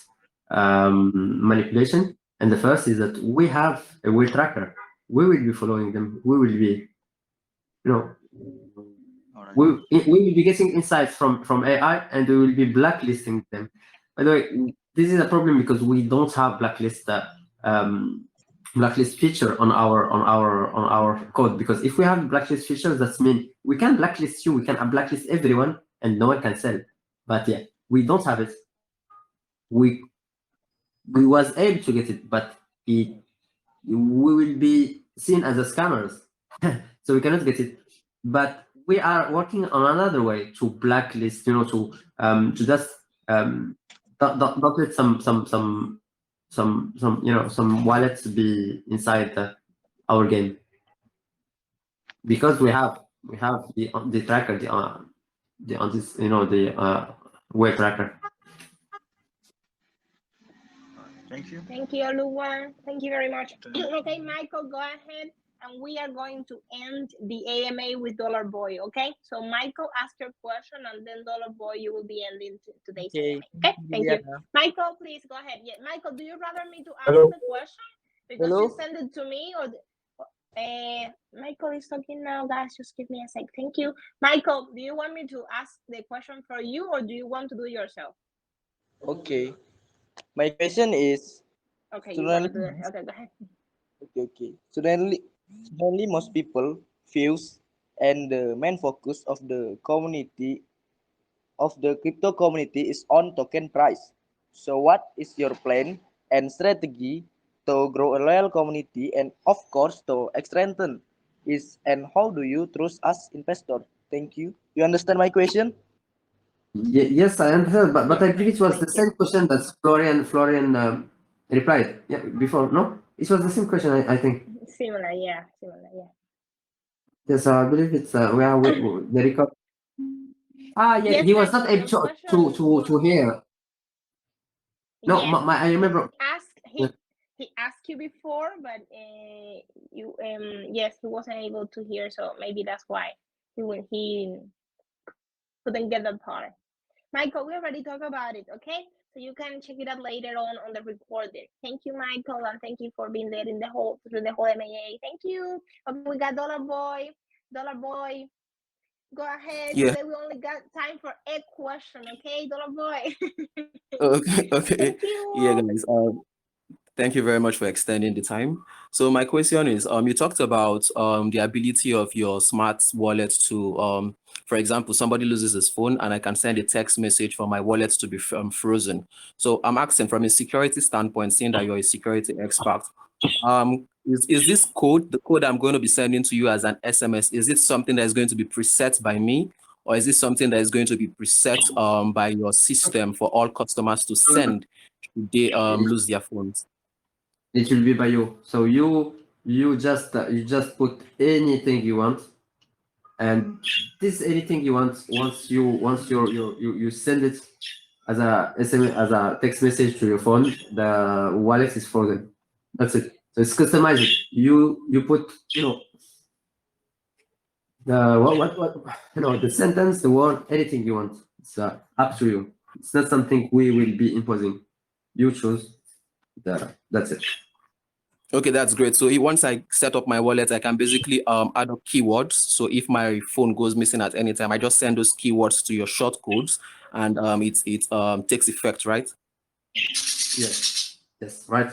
manipulation. And the first is that we have a whale tracker. We will be following them. We will be, we will be getting insights from AI, and we will be blacklisting them. By the way, this is a problem because we don't have blacklist feature on our code. Because if we have blacklist features, that means we can blacklist you, we can blacklist everyone, and no one can sell. But yeah, we don't have it. We was able to get it, but we will be seen as a scammers, so we cannot get it. But we are working on another way to blacklist, to just don't let some wallets be inside our game, because we have the tracker, the whale tracker. Thank you. Thank you, Oluwa. Thank you very much. Okay, Michael, go ahead. And we are going to end the AMA with Dollar Boy, okay? So Michael, ask your question, and then Dollar Boy, you will be ending today's AMA. Okay, thank you. Michael, please go ahead. Yeah, Michael, do you rather me to ask the question? Because you send it to me, or Michael is talking now, guys. Just give me a sec. Thank you. Michael, do you want me to ask the question for you, or do you want to do it yourself? Okay. My question is, okay, you want to do it. Okay, go ahead. Okay. Suddenly most people feels, and the main focus of the community, of the crypto community, is on token price. So what is your plan and strategy to grow a loyal community, and of course to strengthen is, and how do you trust us investor? Thank you. You understand my question? Yes, I understand, but I believe it was the same question that Florian replied. Yeah, before. No, it was the same question. I think. Similar, yeah. Yes, I believe it's where the record. Yeah, yes, he was not able to hear. No, yes, I remember. He asked you before, but you yes, he wasn't able to hear, so maybe that's why he couldn't get that part. Michael, we already talked about it, okay? So you can check it out later on the recording. Thank you, Michael, and thank you for being there through the whole MAA. Thank you. Okay, we got Dollar Boy. Dollar Boy, go ahead. Yeah. Today we only got time for a question, okay, Dollar Boy? Okay. Thank you. Yeah, guys. Thank you very much for extending the time. So my question is, you talked about the ability of your smart wallet to, for example, somebody loses his phone and I can send a text message for my wallet to be frozen. So I'm asking, from a security standpoint, seeing that you're a security expert, is this code, the code I'm going to be sending to you as an SMS, is it something that is going to be preset by me, or is it something that is going to be preset by your system for all customers to send should they lose their phones? It will be by you. So you just put anything you want, and this anything you want, once you send it as a SMS, as a text message to your phone, the wallet is frozen. That's it. So it's customized. You put the sentence, the word, anything you want. It's up to you. It's not something we will be imposing. You choose. That's it. Okay, that's great. So once I set up my wallet, I can basically add up keywords. So if my phone goes missing at any time, I just send those keywords to your short codes, and it takes effect, right? Yes, right.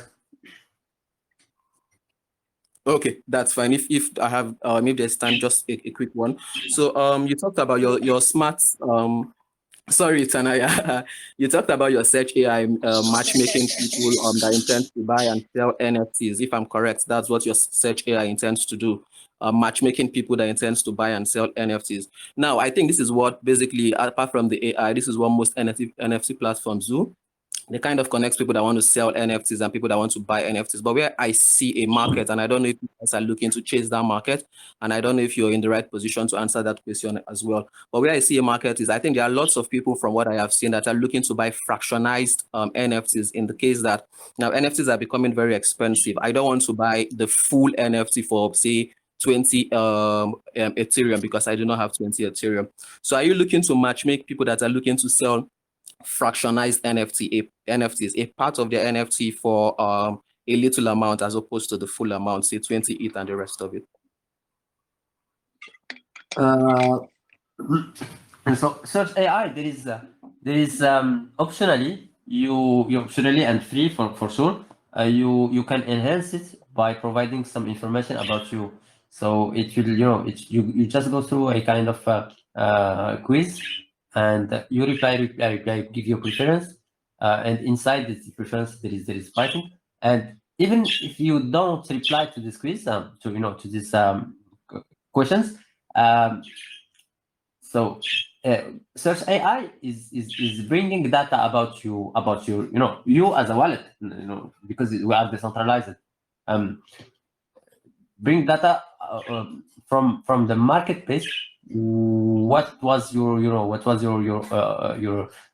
Okay, that's fine. If I have maybe there's time, just a quick one. So you talked about your smart sorry, Tanaya. You talked about your search AI matchmaking people that intend to buy and sell NFTs. If I'm correct, that's what your search AI intends to do. Matchmaking people that intends to buy and sell NFTs. Now, I think this is what basically, apart from the AI, this is what most NFT platforms do. They kind of connects people that want to sell NFTs and people that want to buy NFTs. But where I see a market, and I don't know if you guys are looking to chase that market, and I don't know if you're in the right position to answer that question as well. But where I see a market is, I think there are lots of people from what I have seen that are looking to buy fractionized NFTs, in the case that now NFTs are becoming very expensive. I don't want to buy the full NFT for, say, 20 Ethereum, because I do not have 20 Ethereum. So are you looking to matchmake people that are looking to sell fractionized NFTs, a part of their NFT for a little amount as opposed to the full amount, say 20 ETH and the rest of it? And so search AI, there is optionally you optionally and free for sure. You can enhance it by providing some information about you. So it will you just go through a kind of quiz, and you reply, give your preference, and inside this preference there is pricing. And even if you don't reply to this quiz, to these questions, so search AI is bringing data about your you as a wallet, because we are decentralized. Bring data from the marketplace. What was your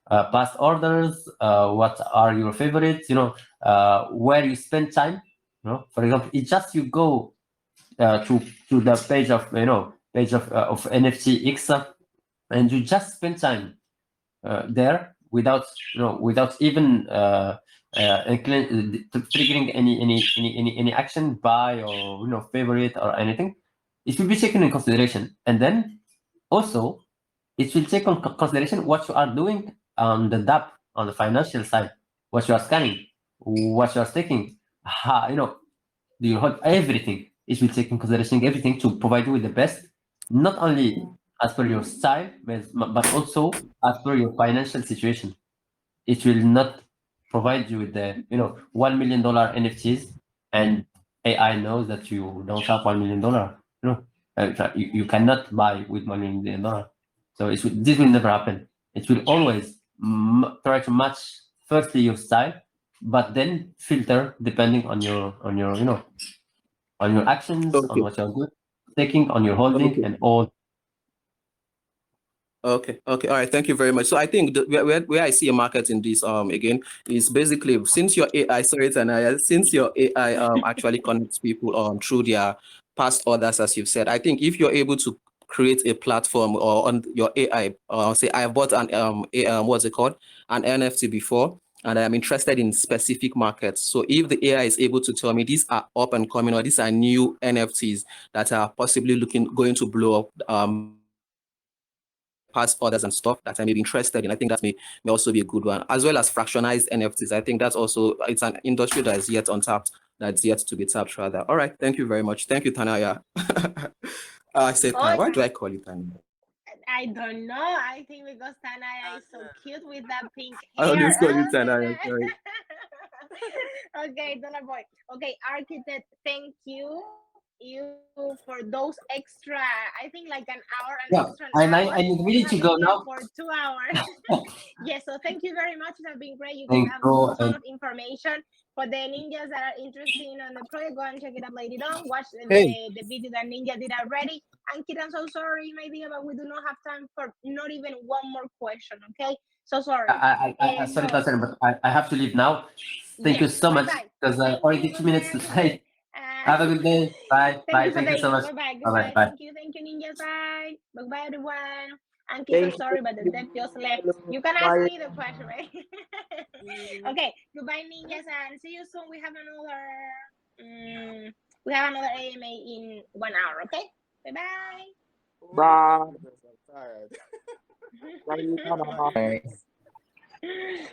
past orders? What are your favorites? Where you spend time. For example, it's just you go to the page of NFTX, and you just spend time there without even triggering any action, buy or favorite or anything. It will be taken in consideration, and then also it will take on consideration what you are doing on the DApp, on the financial side, what you are scanning, what you are staking, how, do you hold everything. It will take in consideration everything to provide you with the best, not only as per your style, but also as per your financial situation. It will not provide you with the $1 million NFTs, and AI knows that you don't have $1 million. You cannot buy with $1 million. So this will never happen. It will always try to match firstly your style, but then filter depending on your on your actions, on what you're good, taking on your holding and all. Okay. All right. Thank you very much. So I think where I see a market in this again is basically, since your AI, sorry, Tanaya, since your AI actually connects people through their past orders, as you've said. I think if you're able to create a platform or on your AI, say I bought an what's it called, an NFT before, and I'm interested in specific markets. So if the AI is able to tell me these are up and coming, or these are new NFTs that are possibly going to blow up, past orders and stuff that I may be interested in, I think that may also be a good one, as well as fractionized NFTs. I think that's also, it's an industry that is yet untapped, that's yet to be tapped rather. All right, thank you very much. Thank you, Tanaya. I said Tanaya. Why do I call you Tanaya? I don't know. I think because Tanaya is so cute with that pink I hair. always call you Tanaya, sorry. Okay, don't avoid. Okay, architect, thank you for those extra, I think like an hour, And I need really to go now for 2 hours. Yes, so thank you very much. It has been great. You Thank have you, a ton of information for the ninjas that are interested on the project. Go and check it out later on. Watch the video that Ninja did already. And Kid, I'm so sorry, my dear, but we do not have time for not even one more question. Okay, so sorry. Sorry, but I have to leave now. Thank you so much, because I already 2 minutes to say. Have a good day. Bye. Bye. Thank you so much. Bye. Bye. Thank you, ninjas. Bye. Bye, everyone. And Kid, so sorry, but the dev just left. You can ask me the question, right? Okay. Goodbye, ninjas, and see you soon. We have another AMA in 1 hour. Okay. Bye. Bye. I'm tired. Bye. Bye.